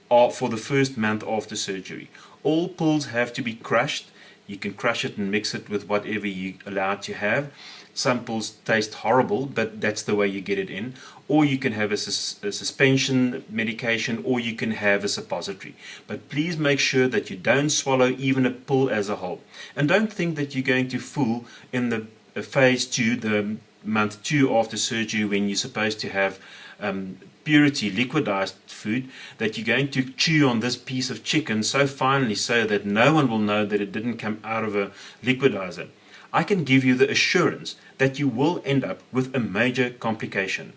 for the first month after surgery. All pills have to be crushed. You can crush it and mix it with whatever you're allowed to have. Some pills taste horrible, but that's the way you get it in. Or you can have a suspension medication, or you can have a suppository. But please make sure that you don't swallow even a pill as a whole. And don't think that you're going to fool in the phase 2, the month 2 after surgery, when you're supposed to have purity liquidized food, that you're going to chew on this piece of chicken so finely so that no one will know that it didn't come out of a liquidizer. I can give you the assurance that you will end up with a major complication.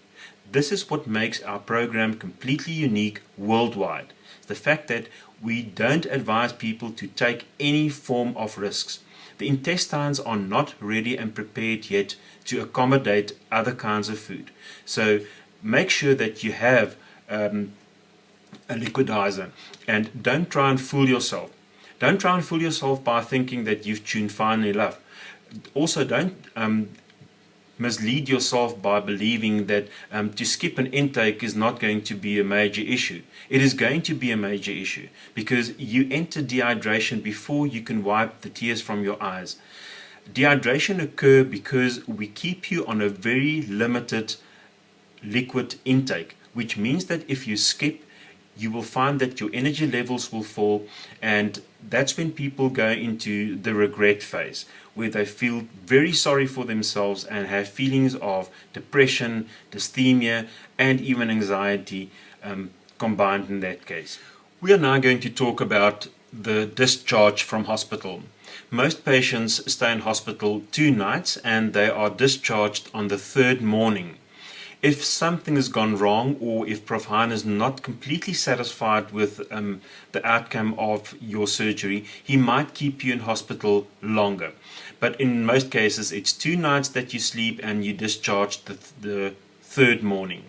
This is what makes our program completely unique worldwide. The fact that we don't advise people to take any form of risks. The intestines are not ready and prepared yet to accommodate other kinds of food. So make sure that you have a liquidizer, and don't try and fool yourself. Don't try and fool yourself by thinking that you've tuned fine enough. Also, don't mislead yourself by believing that to skip an intake is not going to be a major issue. It is going to be a major issue because you enter dehydration before you can wipe the tears from your eyes. Dehydration occurs because we keep you on a very limited liquid intake, which means that if you skip, you will find that your energy levels will fall, and that's when people go into the regret phase, where they feel very sorry for themselves and have feelings of depression, dysthymia, and even anxiety combined in that case. We are now going to talk about the discharge from hospital. Most patients stay in hospital 2 nights and they are discharged on the 3rd morning. If something has gone wrong, or if Prof. Hein is not completely satisfied with the outcome of your surgery, he might keep you in hospital longer. But in most cases, it's 2 nights that you sleep and you discharge the third morning.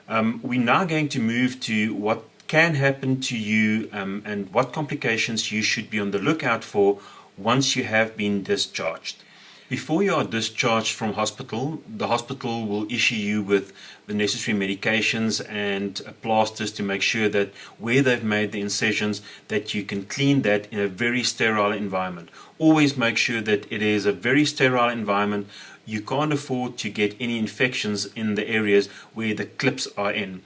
We're now going to move to what can happen to you and what complications you should be on the lookout for once you have been discharged. Before you are discharged from hospital, the hospital will issue you with the necessary medications and plasters to make sure that where they've made the incisions, that you can clean that in a very sterile environment. Always make sure that it is a very sterile environment. You can't afford to get any infections in the areas where the clips are in.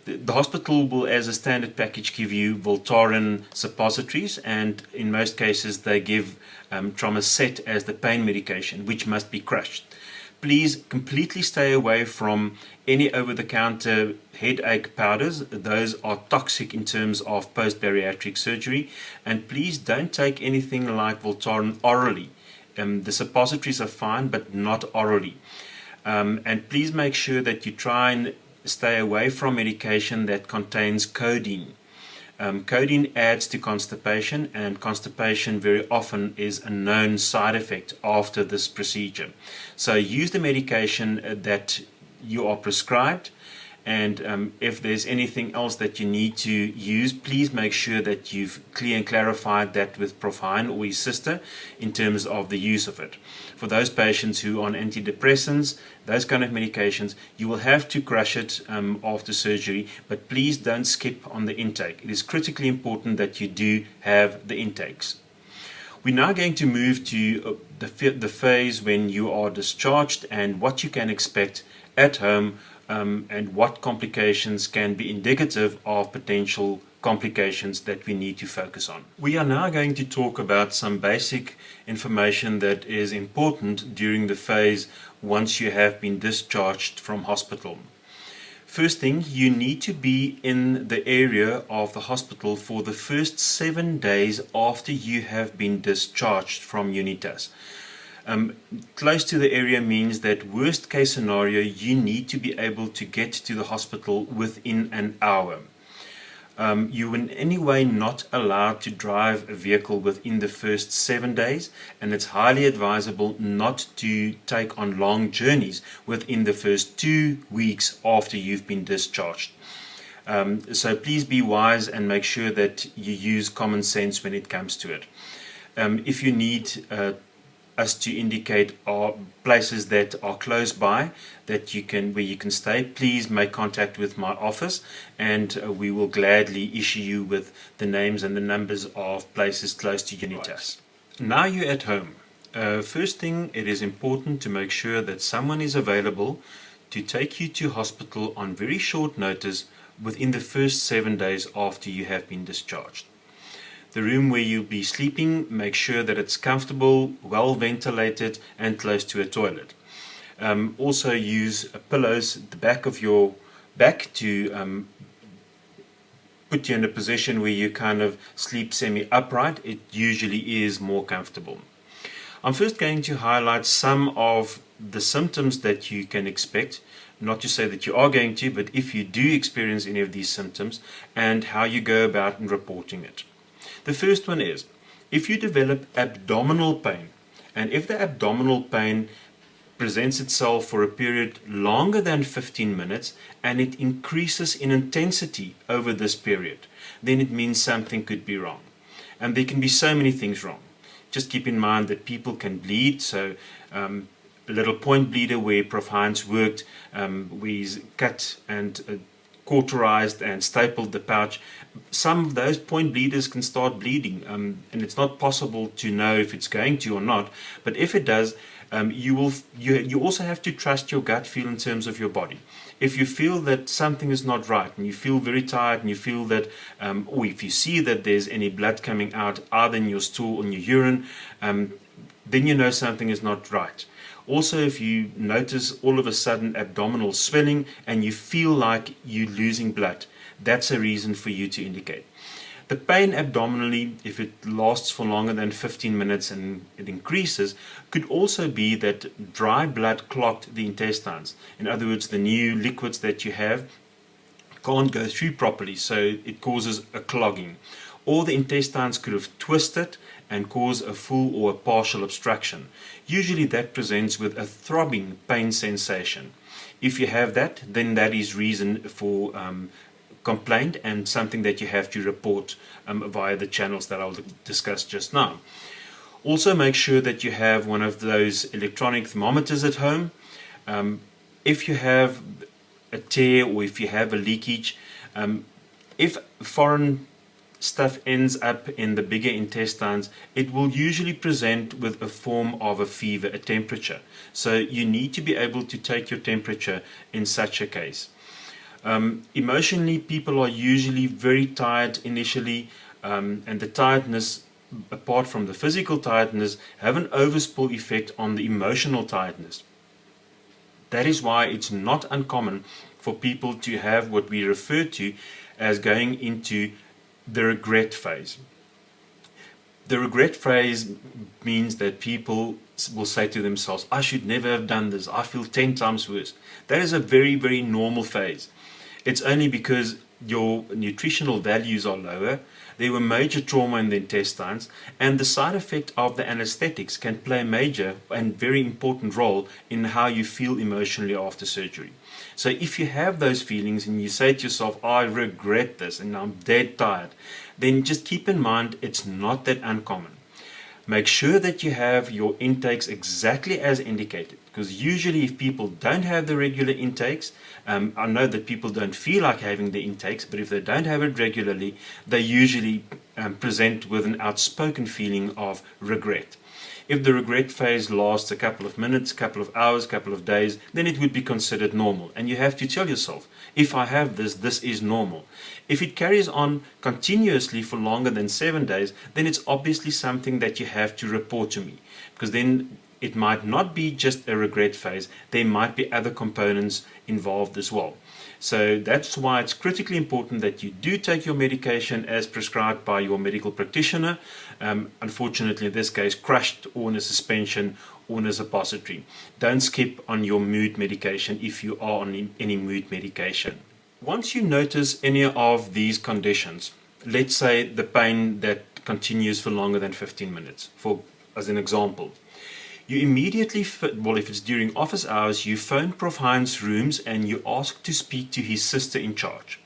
The hospital will, as a standard package, give you Voltaren suppositories, and in most cases they give Tromacet as the pain medication, which must be crushed. Please completely stay away from any over-the-counter headache powders. Those are toxic in terms of post-bariatric surgery, and please don't take anything like Voltaren orally. The suppositories are fine, but not orally. And please make sure that you try and stay away from medication that contains codeine. Codeine adds to constipation, and constipation very often is a known side effect after this procedure. So use the medication that you are prescribed, and if there's anything else that you need to use, please make sure that you've clear and clarified that with Prof. Hein or his sister in terms of the use of it. For those patients who are on antidepressants, those kind of medications, you will have to crush it after surgery, but please don't skip on the intake. It is critically important that you do have the intakes. We're now going to move to the phase when you are discharged and what you can expect at home, and what complications can be indicative of potential complications that we need to focus on. We are now going to talk about some basic information that is important during the phase once you have been discharged from hospital. First thing, you need to be in the area of the hospital for the first 7 days after you have been discharged from Unitas. Close to the area means that worst case scenario, you need to be able to get to the hospital within an hour. You in any way not allowed to drive a vehicle within the first 7 days, and it's highly advisable not to take on long journeys within the first 2 weeks after you've been discharged. So please be wise and make sure that you use common sense when it comes to it. If you need us to indicate places that are close by that where you can stay, please make contact with my office, and we will gladly issue you with the names and the numbers of places close to Unitas. Now you're at home. First thing, it is important to make sure that someone is available to take you to hospital on very short notice within the first 7 days after you have been discharged. The room where you'll be sleeping, make sure that it's comfortable, well ventilated, and close to a toilet. Also use pillows at the back of your back to put you in a position where you kind of sleep semi-upright. It usually is more comfortable. I'm first going to highlight some of the symptoms that you can expect. Not to say that you are going to, but if you do experience any of these symptoms, and how you go about in reporting it. The first one is, if you develop abdominal pain, and if the abdominal pain presents itself for a period longer than 15 minutes, and it increases in intensity over this period, then it means something could be wrong. And there can be so many things wrong. Just keep in mind that people can bleed, so a little point bleeder where Prof. Heinz worked, where he's cut and cauterized and stapled the pouch. Some of those point bleeders can start bleeding, and it's not possible to know if it's going to or not, but if it does, you also have to trust your gut feel in terms of your body. If you feel that something is not right, and you feel very tired, and you feel that, or if you see that there's any blood coming out either in your stool or in your urine, then you know something is not right. Also, if you notice all of a sudden abdominal swelling and you feel like you're losing blood, that's a reason for you to indicate. The pain abdominally, if it lasts for longer than 15 minutes and it increases, could also be that dry blood clogged the intestines. In other words, the new liquids that you have can't go through properly, so it causes a clogging. Or the intestines could have twisted and cause a full or a partial obstruction. Usually that presents with a throbbing pain sensation. If you have that, then that is reason for complaint and something that you have to report via the channels that I'll discuss just now. Also make sure that you have one of those electronic thermometers at home. If you have a tear or if you have a leakage, if foreign stuff ends up in the bigger intestines, it will usually present with a form of a fever, a temperature. So you need to be able to take your temperature in such a case. Emotionally, people are usually very tired initially, and the tiredness, apart from the physical tiredness, have an overspill effect on the emotional tiredness. That is why it's not uncommon for people to have what we refer to as going into the regret phase. The regret phase means that people will say to themselves, I should never have done this, I feel 10 times worse. That is a very, very normal phase. It's only because your nutritional values are lower, there were major trauma in the intestines, and the side effect of the anesthetics can play a major and very important role in how you feel emotionally after surgery. So if you have those feelings and you say to yourself, I regret this and I'm dead tired, then just keep in mind it's not that uncommon. Make sure that you have your intakes exactly as indicated, because usually if people don't have the regular intakes, I know that people don't feel like having the intakes, but if they don't have it regularly, they usually present with an outspoken feeling of regret. If the regret phase lasts a couple of minutes, couple of hours, couple of days, then it would be considered normal. And you have to tell yourself, if I have this, this is normal. If it carries on continuously for longer than 7 days, then it's obviously something that you have to report to me. Because then it might not be just a regret phase, there might be other components involved as well. So that's why it's critically important that you do take your medication as prescribed by your medical practitioner. Unfortunately, in this case, crushed or in a suspension or in a suppository. Don't skip on your mood medication if you are on any mood medication. Once you notice any of these conditions, let's say the pain that continues for longer than 15 minutes, as an example, you immediately, if it's during office hours, you phone Prof. Hein's rooms and you ask to speak to his sister in charge.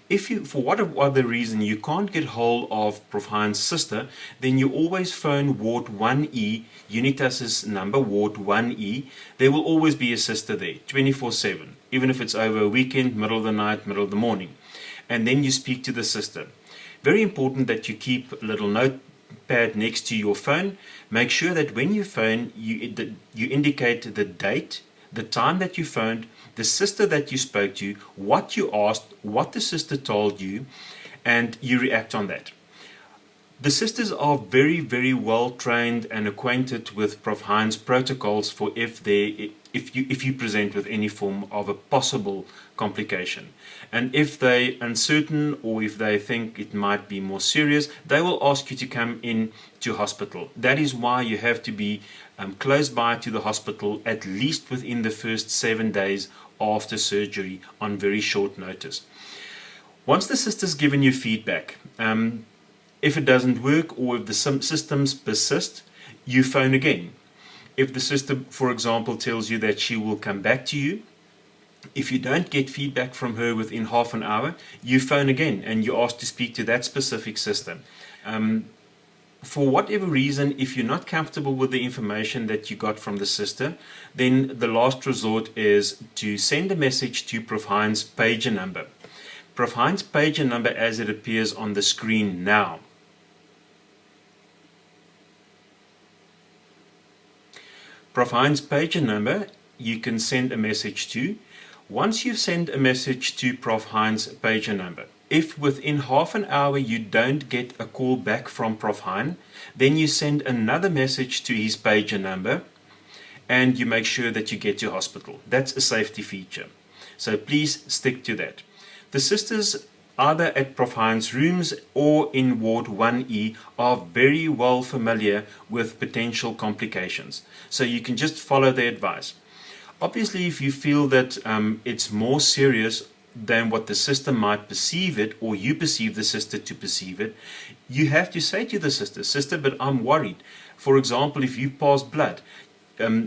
If you, for whatever other reason, you can't get hold of Prof. Hein's sister, then you always phone Ward 1E, Unitas's number, Ward 1E. There will always be a sister there, 24/7, even if it's over a weekend, middle of the night, middle of the morning. And then you speak to the sister. Very important that you keep a little notepad next to your phone. Make sure that when you phone, you indicate the date, the time that you phoned, the sister that you spoke to, what you asked, what the sister told you, and you react on that. The sisters are very, very well trained and acquainted with Prof. Hein's protocols for if you present with any form of a possible complication. And if they're uncertain or if they think it might be more serious, they will ask you to come in to hospital. That is why you have to be close by to the hospital at least within the first 7 days after surgery on very short notice. Once the sister's given you feedback, if it doesn't work or if the symptoms persist, you phone again. If the sister, for example, tells you that she will come back to you, if you don't get feedback from her within half an hour, you phone again and you ask to speak to that specific sister. For whatever reason, if you're not comfortable with the information that you got from the sister, then the last resort is to send a message to Prof. Hein's pager number. Prof. Hein's pager number as it appears on the screen now. Prof. Hein's pager number you can send a message to. Once you've sent a message to Prof. Hein's pager number, if within half an hour you don't get a call back from Prof. Hein, then you send another message to his pager number and you make sure that you get to hospital. That's a safety feature. So please stick to that. The sisters either at Prof. Heinz' rooms or in Ward 1E, are very well familiar with potential complications. So you can just follow their advice. Obviously, if you feel that it's more serious than what the sister might perceive it, or you perceive the sister to perceive it, you have to say to the sister, but I'm worried. For example, if you pass blood,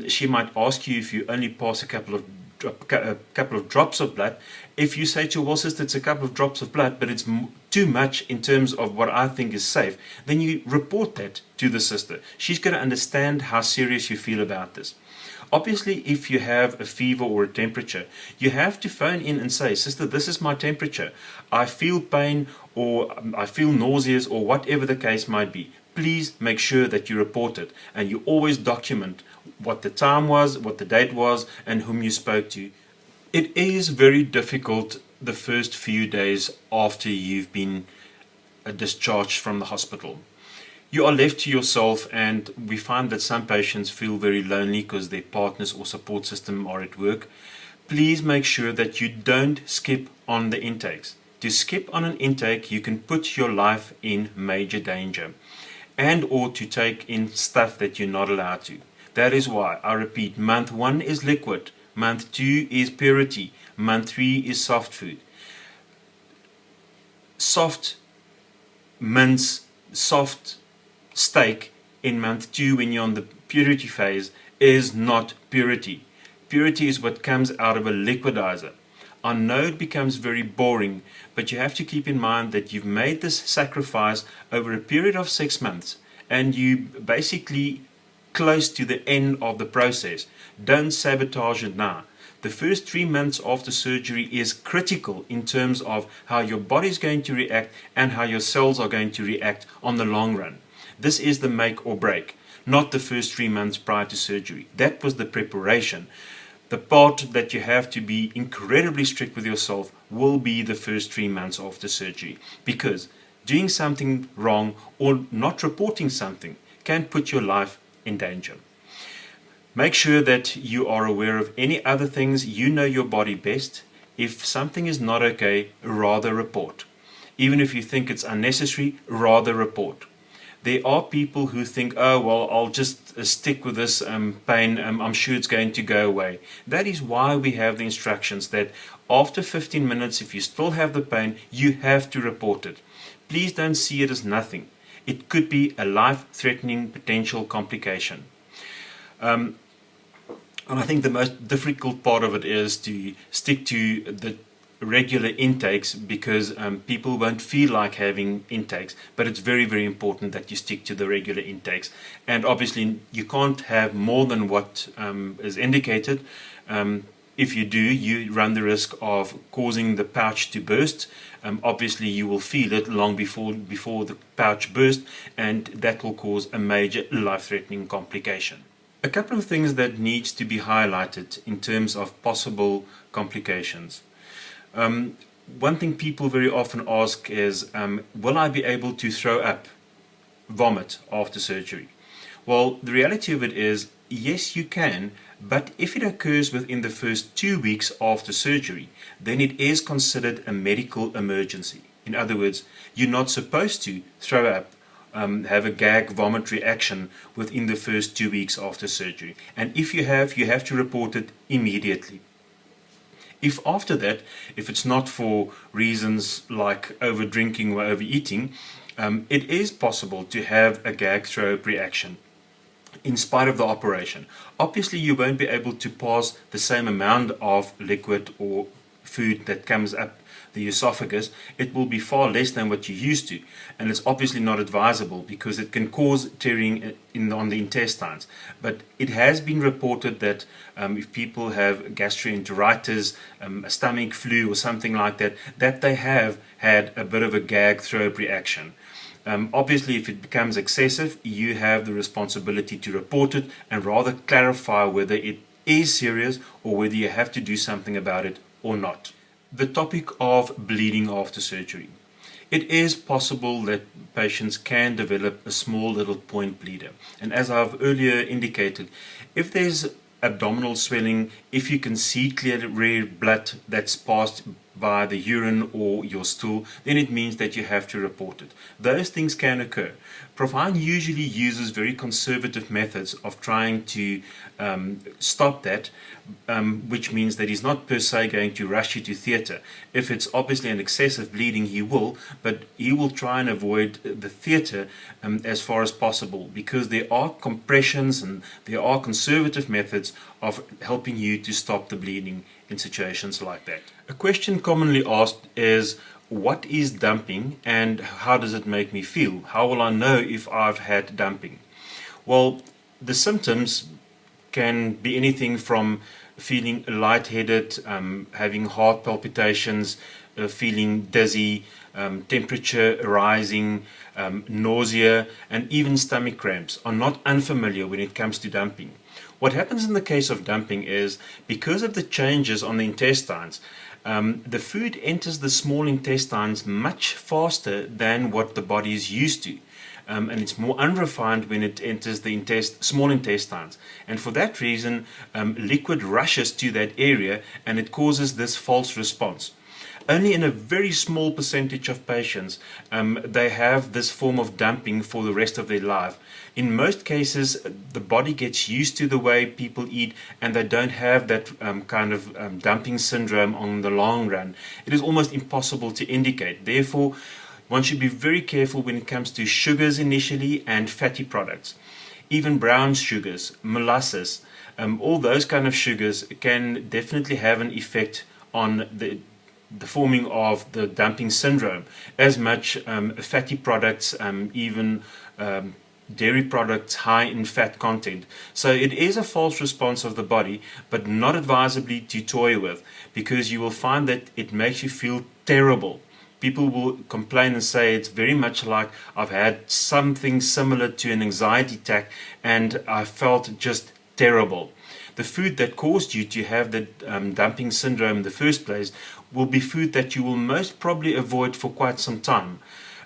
she might ask you if you only pass a couple of drops of blood. If you say to her, well, sister, it's a couple of drops of blood, but it's too much in terms of what I think is safe, then you report that to the sister. She's going to understand how serious you feel about this. Obviously, if you have a fever or a temperature, you have to phone in and say, sister, this is my temperature. I feel pain, or I feel nauseous, or whatever the case might be. Please make sure that you report it, and you always document what the time was, what the date was, and whom you spoke to. It is very difficult the first few days after you've been discharged from the hospital. You are left to yourself, and we find that some patients feel very lonely because their partners or support system are at work. Please make sure that you don't skip on the intakes. To skip on an intake, you can put your life in major danger, and or to take in stuff that you're not allowed to. That is why, I repeat, month 1 is liquid, month 2 is purity, month 3 is soft food. Soft mince, soft steak in month 2 when you're on the purity phase is not purity. Purity is what comes out of a liquidizer. I know it becomes very boring, but you have to keep in mind that you've made this sacrifice over a period of 6 months, and you basically close to the end of the process. Don't sabotage it now. The first 3 months after surgery is critical in terms of how your body is going to react and how your cells are going to react on the long run. This is the make or break, not the first 3 months prior to surgery. That was the preparation. The part that you have to be incredibly strict with yourself will be the first 3 months after surgery, because doing something wrong or not reporting something can put your life in danger. Make sure that you are aware of any other things. You know your body best. If something is not okay, rather report. Even if you think it's unnecessary, rather report. There are people who think, oh, well, I'll just stick with this pain, I'm sure it's going to go away. That is why we have the instructions that after 15 minutes, if you still have the pain, you have to report it. Please don't see it as nothing. It could be a life-threatening potential complication. And I think the most difficult part of it is to stick to the regular intakes, because people won't feel like having intakes, but it's very, very important that you stick to the regular intakes. And obviously you can't have more than what is indicated. If you do, you run the risk of causing the pouch to burst. Obviously you will feel it long before the pouch bursts, and that will cause a major life-threatening complication. A couple of things that needs to be highlighted in terms of possible complications. One thing people very often ask is, will I be able to throw up, vomit after surgery? Well, the reality of it is, yes, you can, but if it occurs within the first 2 weeks after surgery, then it is considered a medical emergency. In other words, you're not supposed to throw up, have a gag vomit reaction within the first 2 weeks after surgery. And if you have to report it immediately. If after that, if it's not for reasons like over drinking or overeating, it is possible to have a gag throw-up reaction in spite of the operation. Obviously you won't be able to pass the same amount of liquid or food that comes up the esophagus. It will be far less than what you're used to, and it's obviously not advisable because it can cause tearing on the intestines. But it has been reported that if people have gastroenteritis, a stomach flu or something like that, that they have had a bit of a gag throw-up reaction. Obviously, if it becomes excessive, you have the responsibility to report it and rather clarify whether it is serious or whether you have to do something about it or not. The topic of bleeding after surgery. It is possible that patients can develop a small little point bleeder. And as I've earlier indicated, if there's abdominal swelling, if you can see clear red blood that's passed via the urine or your stool, then it means that you have to report it. Those things can occur. Provine usually uses very conservative methods of trying to stop that, which means that he's not per se going to rush you to theatre. If it's obviously an excessive bleeding, he will, but he will try and avoid the theatre as far as possible, because there are compressions and there are conservative methods of helping you to stop the bleeding in situations like that. A question commonly asked is, what is dumping and how does it make me feel? How will I know if I've had dumping? Well, the symptoms can be anything from feeling lightheaded, having heart palpitations, feeling dizzy, temperature rising, nausea, and even stomach cramps are not unfamiliar when it comes to dumping. What happens in the case of dumping is, because of the changes on the intestines, the food enters the small intestines much faster than what the body is used to. And it's more unrefined when it enters the small intestines. And for that reason, liquid rushes to that area and it causes this false response. Only in a very small percentage of patients they have this form of dumping for the rest of their life. In most cases, the body gets used to the way people eat and they don't have that kind of dumping syndrome on the long run. It is almost impossible to indicate. Therefore, one should be very careful when it comes to sugars initially and fatty products. Even brown sugars, molasses, all those kind of sugars can definitely have an effect on the forming of the dumping syndrome. As much fatty products, even dairy products high in fat content. So it is a false response of the body, but not advisably to toy with, because you will find that it makes you feel terrible. People will complain and say it's very much like I've had something similar to an anxiety attack and I felt just terrible. The food that caused you to have the dumping syndrome in the first place will be food that you will most probably avoid for quite some time.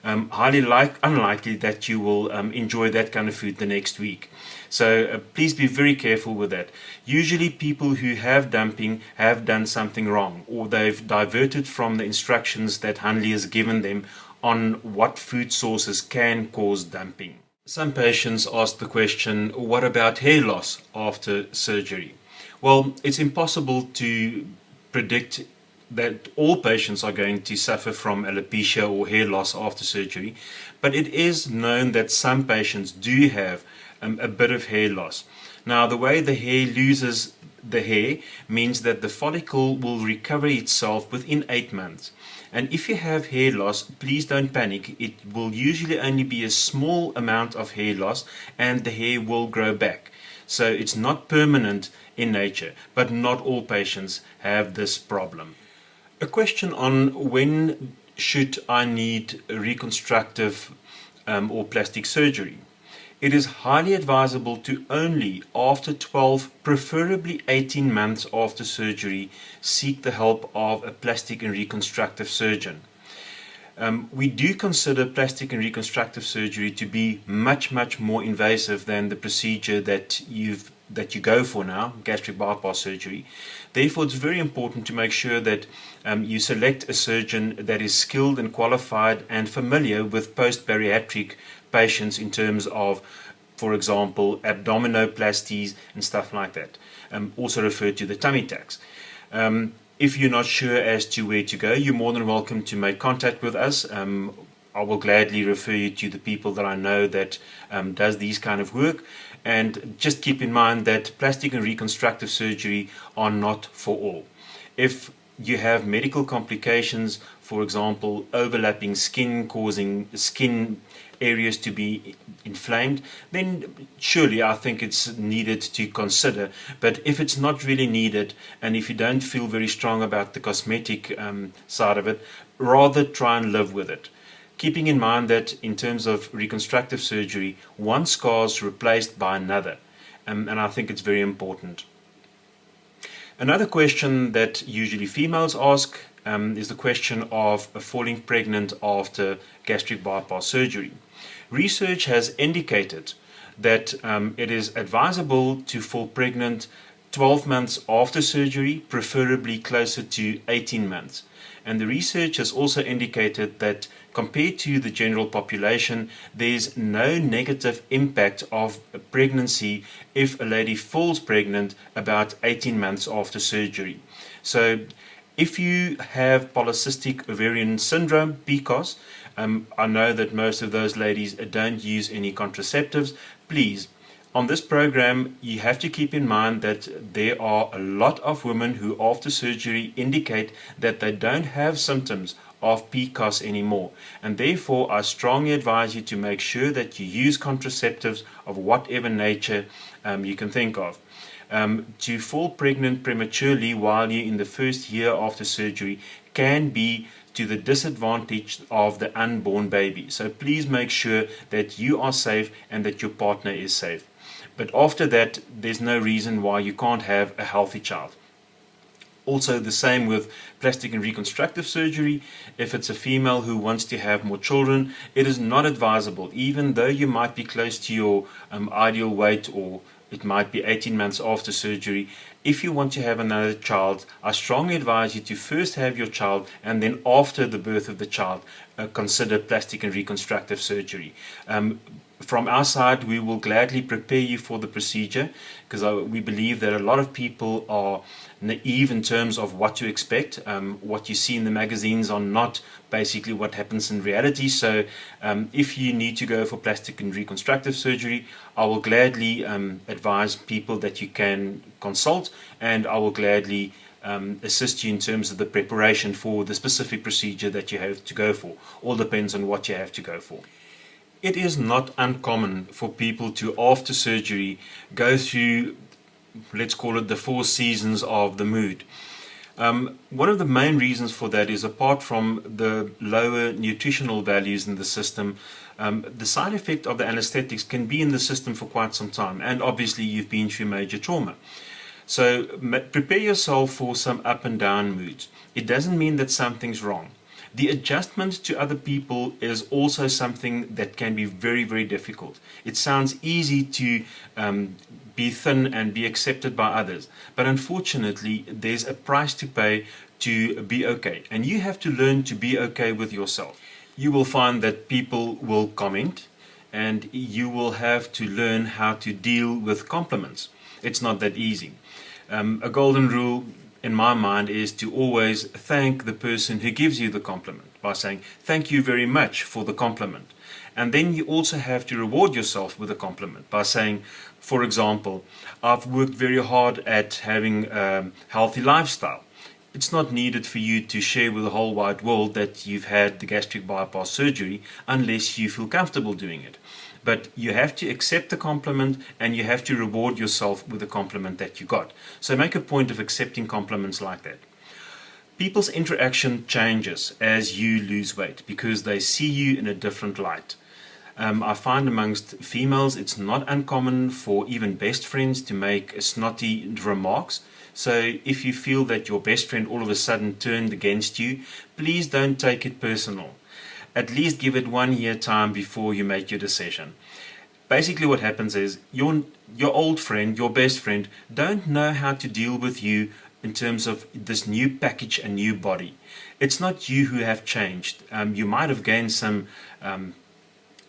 Highly unlikely that you will enjoy that kind of food the next week. So please be very careful with that. Usually people who have dumping have done something wrong, or they've diverted from the instructions that Hanley has given them on what food sources can cause dumping. Some patients ask the question, what about hair loss after surgery? Well, it's impossible to predict that all patients are going to suffer from alopecia or hair loss after surgery, but it is known that some patients do have a bit of hair loss. Now, the way the hair loses the hair means that the follicle will recover itself within 8 months. And if you have hair loss, please don't panic. It will usually only be a small amount of hair loss and the hair will grow back. So it's not permanent in nature, but not all patients have this problem. A question on when should I need reconstructive or plastic surgery. It is highly advisable to only after 12, preferably 18 months after surgery, seek the help of a plastic and reconstructive surgeon. We do consider plastic and reconstructive surgery to be much more invasive than the procedure that you go for now, gastric bypass surgery. Therefore, it's very important to make sure that you select a surgeon that is skilled and qualified and familiar with post-bariatric patients in terms of, for example, abdominoplasties and stuff like that, also referred to the tummy tucks. If you're not sure as to where to go, you're more than welcome to make contact with us. I will gladly refer you to the people that I know that does these kind of work. And just keep in mind that plastic and reconstructive surgery are not for all. If you have medical complications, for example, overlapping skin causing skin areas to be inflamed, then surely I think it's needed to consider. But if it's not really needed, and if you don't feel very strong about the cosmetic side of it, rather try and live with it. Keeping in mind that in terms of reconstructive surgery, one scar is replaced by another, and I think it's very important. Another question that usually females ask is the question of falling pregnant after gastric bypass surgery. Research has indicated that it is advisable to fall pregnant 12 months after surgery, preferably closer to 18 months. And the research has also indicated that compared to the general population, there's no negative impact of pregnancy if a lady falls pregnant about 18 months after surgery. So if you have polycystic ovarian syndrome, PCOS, I know that most of those ladies don't use any contraceptives. Please, on this program, you have to keep in mind that there are a lot of women who after surgery indicate that they don't have symptoms of PCOS anymore, and therefore I strongly advise you to make sure that you use contraceptives of whatever nature you can think of. To fall pregnant prematurely while you're in the first year after surgery can be to the disadvantage of the unborn baby. So please make sure that you are safe and that your partner is safe. But after that, there's no reason why you can't have a healthy child. Also the same with plastic and reconstructive surgery. If it's a female who wants to have more children, it is not advisable, even though you might be close to your ideal weight, or it might be 18 months after surgery. If you want to have another child, I strongly advise you to first have your child, and then after the birth of the child, consider plastic and reconstructive surgery. From our side, we will gladly prepare you for the procedure, because we believe that a lot of people are naive in terms of what to expect. What you see in the magazines are not basically what happens in reality. So if you need to go for plastic and reconstructive surgery, I will gladly advise people that you can consult, and I will gladly assist you in terms of the preparation for the specific procedure that you have to go for. All depends on what you have to go for. It is not uncommon for people to, after surgery, go through, let's call it, the 4 seasons of the mood. One of the main reasons for that is, apart from the lower nutritional values in the system, the side effect of the anesthetics can be in the system for quite some time, and obviously you've been through major trauma. So prepare yourself for some up and down moods. It doesn't mean that something's wrong. The adjustment to other people is also something that can be very, very difficult. It sounds easy to be thin and be accepted by others, but unfortunately there's a price to pay to be okay, and you have to learn to be okay with yourself. You will find that people will comment, and you will have to learn how to deal with compliments. It's not that easy. A golden rule in my mind is to always thank the person who gives you the compliment by saying, thank you very much for the compliment. And then you also have to reward yourself with a compliment by saying, for example, I've worked very hard at having a healthy lifestyle. It's not needed for you to share with the whole wide world that you've had the gastric bypass surgery unless you feel comfortable doing it. But you have to accept the compliment, and you have to reward yourself with the compliment that you got. So make a point of accepting compliments like that. People's interaction changes as you lose weight because they see you in a different light. I find amongst females it's not uncommon for even best friends to make snotty remarks. So if you feel that your best friend all of a sudden turned against you, please don't take it personal. At least give it 1 year time before you make your decision. Basically what happens is your old friend, your best friend, don't know how to deal with you in terms of this new package and new body. It's not you who have changed. You might have gained some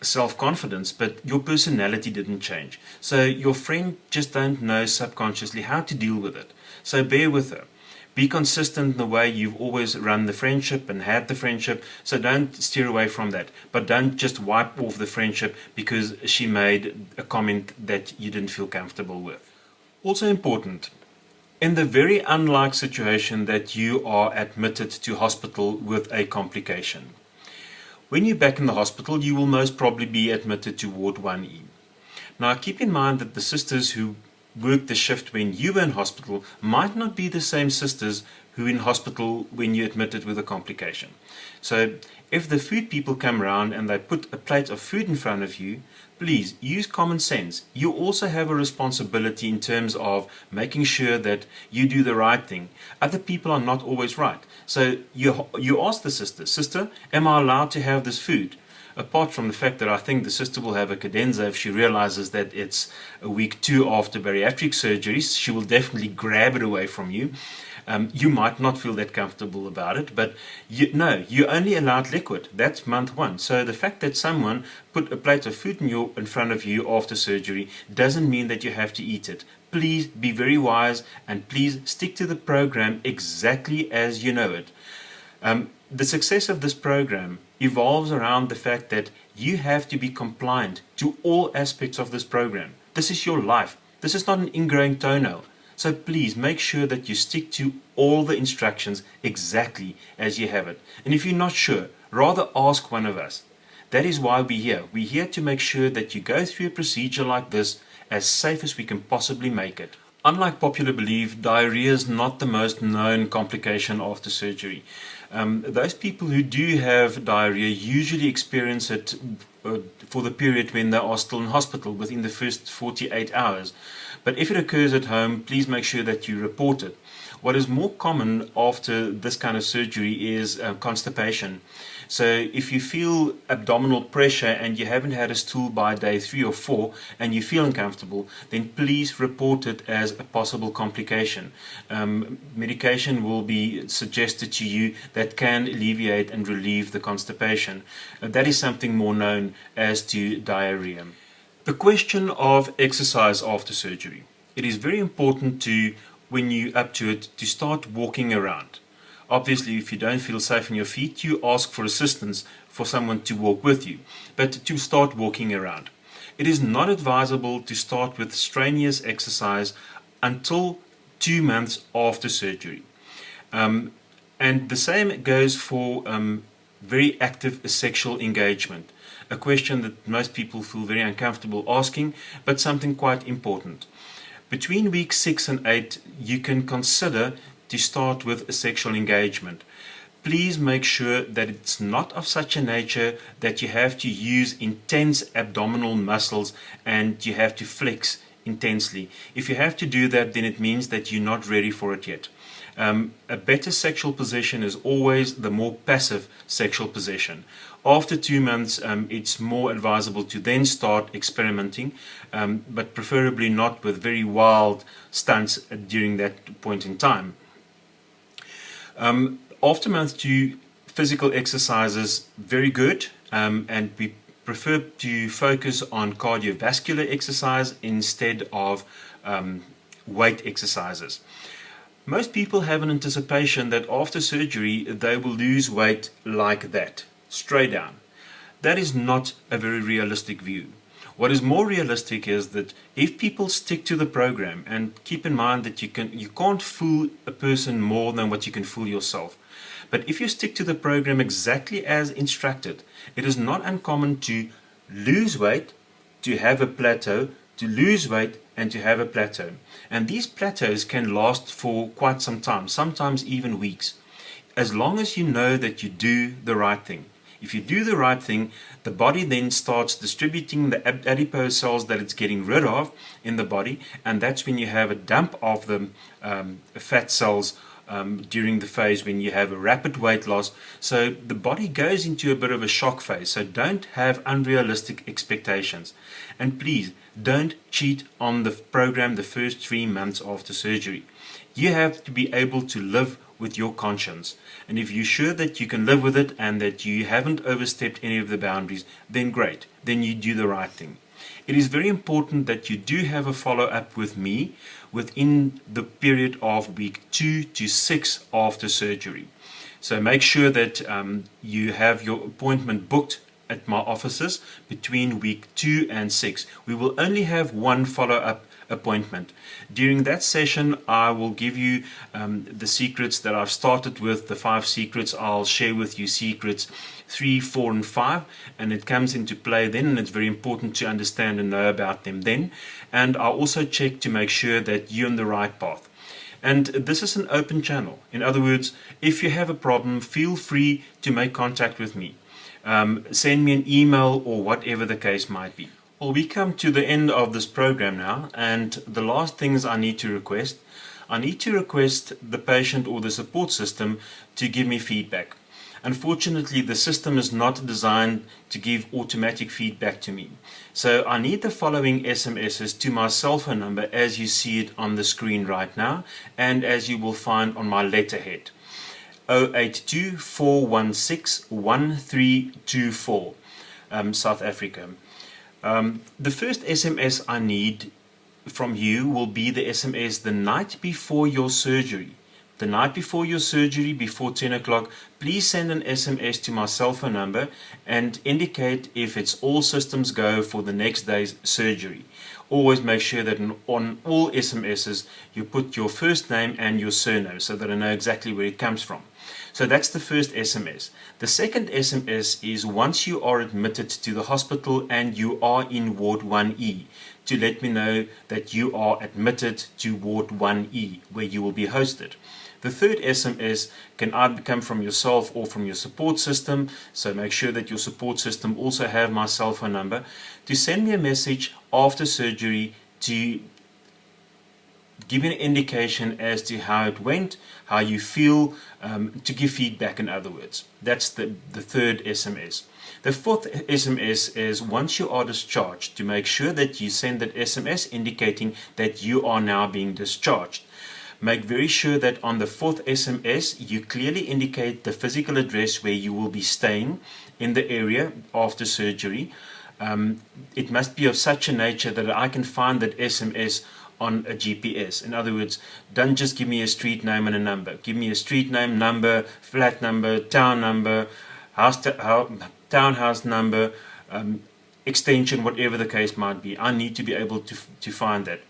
self-confidence, but your personality didn't change. So your friend just don't know subconsciously how to deal with it. So bear with her. Be consistent in the way you've always run the friendship and had the friendship, so don't steer away from that. But don't just wipe off the friendship because she made a comment that you didn't feel comfortable with. Also important, in the very unlikely situation that you are admitted to hospital with a complication. When you're back in the hospital, you will most probably be admitted to Ward 1E. Now keep in mind that the sisters who worked the shift when you were in hospital might not be the same sisters who were in hospital when you admitted with a complication. So if the food people come around and they put a plate of food in front of you, please use common sense. You also have a responsibility in terms of making sure that you do the right thing. Other people are not always right. So you ask the sister, am I allowed to have this food? apart from the fact that I think the sister will have a cadenza if she realizes that it's a week 2 after bariatric surgery. She will definitely grab it away from you. You might not feel that comfortable about it, but you're only allowed liquid. That's month 1. So the fact that someone put a plate of food in front of you after surgery doesn't mean that you have to eat it. Please be very wise and please stick to the program exactly as you know it. The success of this program evolves around the fact that you have to be compliant to all aspects of this program. This is your life. This is not an ingrowing toenail. So please make sure that you stick to all the instructions exactly as you have it. And if you're not sure, rather ask one of us. That is why we're here. We're here to make sure that you go through a procedure like this as safe as we can possibly make it. Unlike popular belief, diarrhea is not the most known complication after surgery. Those people who do have diarrhea usually experience it for the period when they are still in hospital within the first 48 hours. But if it occurs at home, please make sure that you report it. What is more common after this kind of surgery is constipation. So if you feel abdominal pressure and you haven't had a stool by day 3 or 4 and you feel uncomfortable, then please report it as a possible complication. Medication will be suggested to you that can alleviate and relieve the constipation. That is something more known as to diarrhea. The question of exercise after surgery. It is very important to, when you're up to it, to start walking around. Obviously, if you don't feel safe on your feet, you ask for assistance for someone to walk with you, but to start walking around. It is not advisable to start with strenuous exercise until 2 months after surgery. And the same goes for very active sexual engagement. A question that most people feel very uncomfortable asking, but something quite important. Between weeks 6 and 8, you can consider to start with a sexual engagement. Please make sure that it's not of such a nature that you have to use intense abdominal muscles and you have to flex intensely. If you have to do that, then it means that you're not ready for it yet. A better sexual position is always the more passive sexual position. After 2 months, it's more advisable to then start experimenting, but preferably not with very wild stunts during that point in time. After month 2, physical exercises, very good, and we prefer to focus on cardiovascular exercise instead of weight exercises. Most people have an anticipation that after surgery they will lose weight like that, straight down. That is not a very realistic view. What is more realistic is that if people stick to the program, and keep in mind that you can't fool a person more than what you can fool yourself. But if you stick to the program exactly as instructed, it is not uncommon to lose weight, to have a plateau, to lose weight, and to have a plateau. And these plateaus can last for quite some time, sometimes even weeks, as long as you know that you do the right thing. If you do the right thing, the body then starts distributing the adipose cells that it's getting rid of in the body, and that's when you have a dump of the fat cells during the phase when you have a rapid weight loss. So the body goes into a bit of a shock phase, so don't have unrealistic expectations. And please, don't cheat on the program the first 3 months after surgery. You have to be able to live with your conscience. And if you're sure that you can live with it and that you haven't overstepped any of the boundaries, then great, then you do the right thing. It is very important that you do have a follow-up with me within the period of week 2 to 6 after surgery. So make sure that you have your appointment booked at my offices between week 2 and 6. We will only have one follow-up appointment. During that session, I will give you the secrets that I've started with, the 5 secrets. I'll share with you secrets 3, 4, and 5, and it comes into play then, and it's very important to understand and know about them then. And I'll also check to make sure that you're on the right path. And this is an open channel. In other words, if you have a problem, feel free to make contact with me. Send me an email or whatever the case might be. Well, we come to the end of this program now, and the last things I need to request. I need to request the patient or the support system to give me feedback. Unfortunately, the system is not designed to give automatic feedback to me. So I need the following SMSs to my cell phone number as you see it on the screen right now, and as you will find on my letterhead. 082 416 1324, South Africa. The first SMS I need from you will be the SMS the night before your surgery. The night before your surgery, before 10 o'clock, please send an SMS to my cell phone number and indicate if it's all systems go for the next day's surgery. Always make sure that on all SMSs you put your first name and your surname so that I know exactly where it comes from. So that's the first SMS. The second SMS is once you are admitted to the hospital and you are in Ward 1E, to let me know that you are admitted to Ward 1E, where you will be hosted. The third SMS can either come from yourself or from your support system, so make sure that your support system also have my cell phone number, to send me a message after surgery to give me an indication as to how it went, how you feel, to give feedback in other words. That's the third SMS. The fourth SMS is once you are discharged, to make sure that you send that SMS indicating that you are now being discharged. Make very sure that on the fourth SMS you clearly indicate the physical address where you will be staying in the area after surgery. It must be of such a nature that I can find that SMS on a GPS. In other words, don't just give me a street name and a number. Give me a street name, number, flat number, town number, townhouse number, extension, whatever the case might be. I need to be able to find that.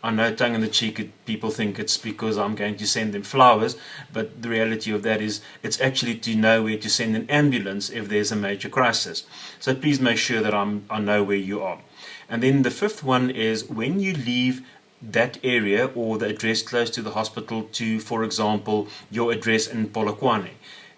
I know tongue in the cheek people think it's because I'm going to send them flowers, but the reality of that is it's actually to know where to send an ambulance if there's a major crisis. So please make sure that I know where you are. And then the fifth one is when you leave that area or the address close to the hospital to, for example, your address in Polokwane,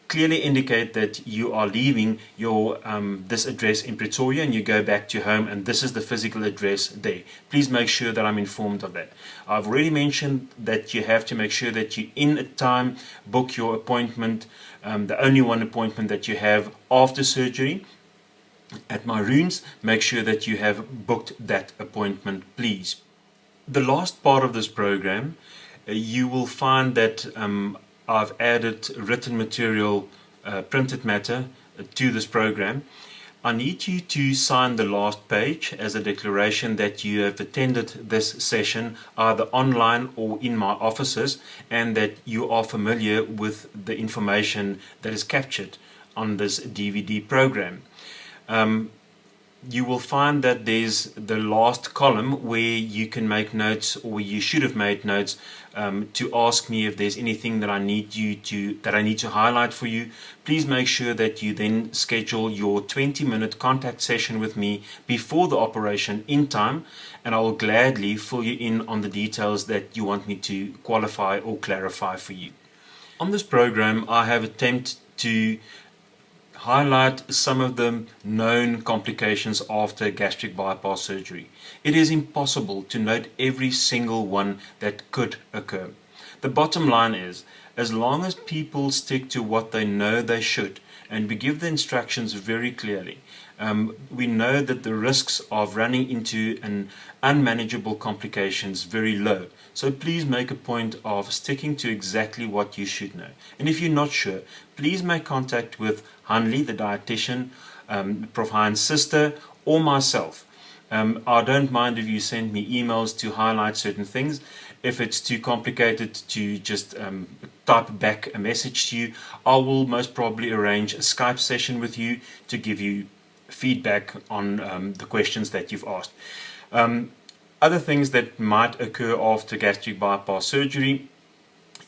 clearly indicate that you are leaving your this address in Pretoria and you go back to home, and this is the physical address there. Please make sure that I'm informed of that. I've already mentioned that you have to make sure that you in a time book your appointment, the only one appointment that you have after surgery at my rooms. Make sure that you have booked that appointment, please. The last part of this program, you will find that I've added written material, printed matter to this program. I need you to sign the last page as a declaration that you have attended this session either online or in my offices, and that you are familiar with the information that is captured on this DVD program. You will find that there's the last column where you can make notes, or you should have made notes, to ask me if there's anything that I need to highlight for you. Please make sure that you then schedule your 20-minute contact session with me before the operation in time, and I will gladly fill you in on the details that you want me to qualify or clarify for you. On this program, I have attempted to highlight some of the known complications after gastric bypass surgery. It is impossible to note every single one that could occur. The bottom line is, as long as people stick to what they know they should, and we give the instructions very clearly, we know that the risks of running into an unmanageable complications very low. So please make a point of sticking to exactly what you should know. And if you're not sure, please make contact with Hanli, the dietitian, Prof. Hein's sister, or myself. I don't mind if you send me emails to highlight certain things. If it's too complicated to just type back a message to you, I will most probably arrange a Skype session with you to give you feedback on the questions that you've asked. Other things that might occur after gastric bypass surgery.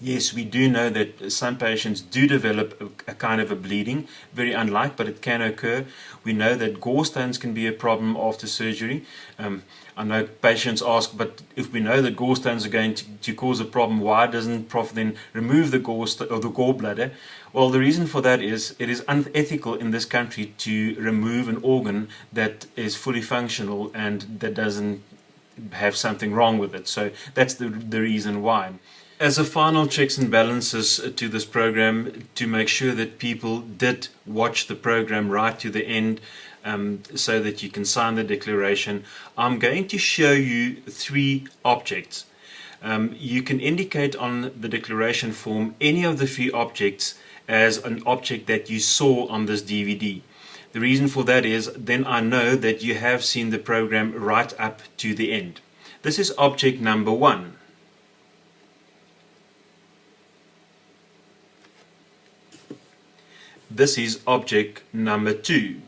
Yes, we do know that some patients do develop a kind of a bleeding, very unlike, but it can occur. We know that gallstones can be a problem after surgery. I know patients ask, but if we know that gallstones are going to cause a problem, why doesn't Prof then remove the gallbladder? Well, the reason for that is it is unethical in this country to remove an organ that is fully functional and that doesn't have something wrong with it. So that's the reason why. As a final checks and balances to this program, to make sure that people did watch the program right to the end, so that you can sign the declaration, I'm going to show you 3 objects. You can indicate on the declaration form any of the 3 objects as an object that you saw on this DVD. The reason for that is then I know that you have seen the program right up to the end. This is object number 1. This is object number 2.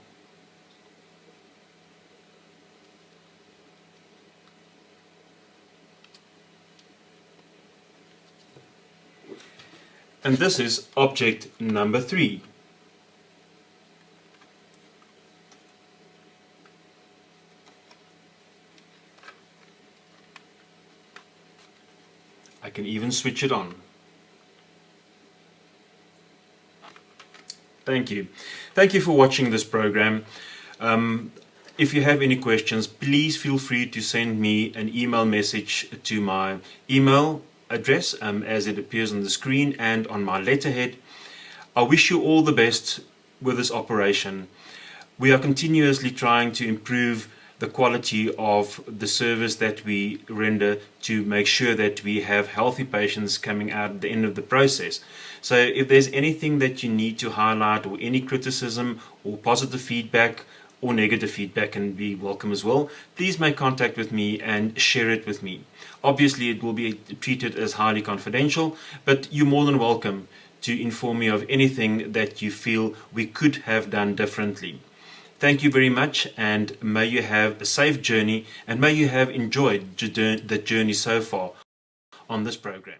And this is object number 3. I can even switch it on. Thank you. Thank you for watching this program. If you have any questions, please feel free to send me an email message to my email address as it appears on the screen and on my letterhead. I wish you all the best with this operation. We are continuously trying to improve the quality of the service that we render to make sure that we have healthy patients coming out at the end of the process. So if there's anything that you need to highlight, or any criticism or positive feedback or negative feedback can be welcome as well, please make contact with me and share it with me. Obviously it will be treated as highly confidential, but you're more than welcome to inform me of anything that you feel we could have done differently. Thank you very much, and may you have a safe journey, and may you have enjoyed the journey so far on this program.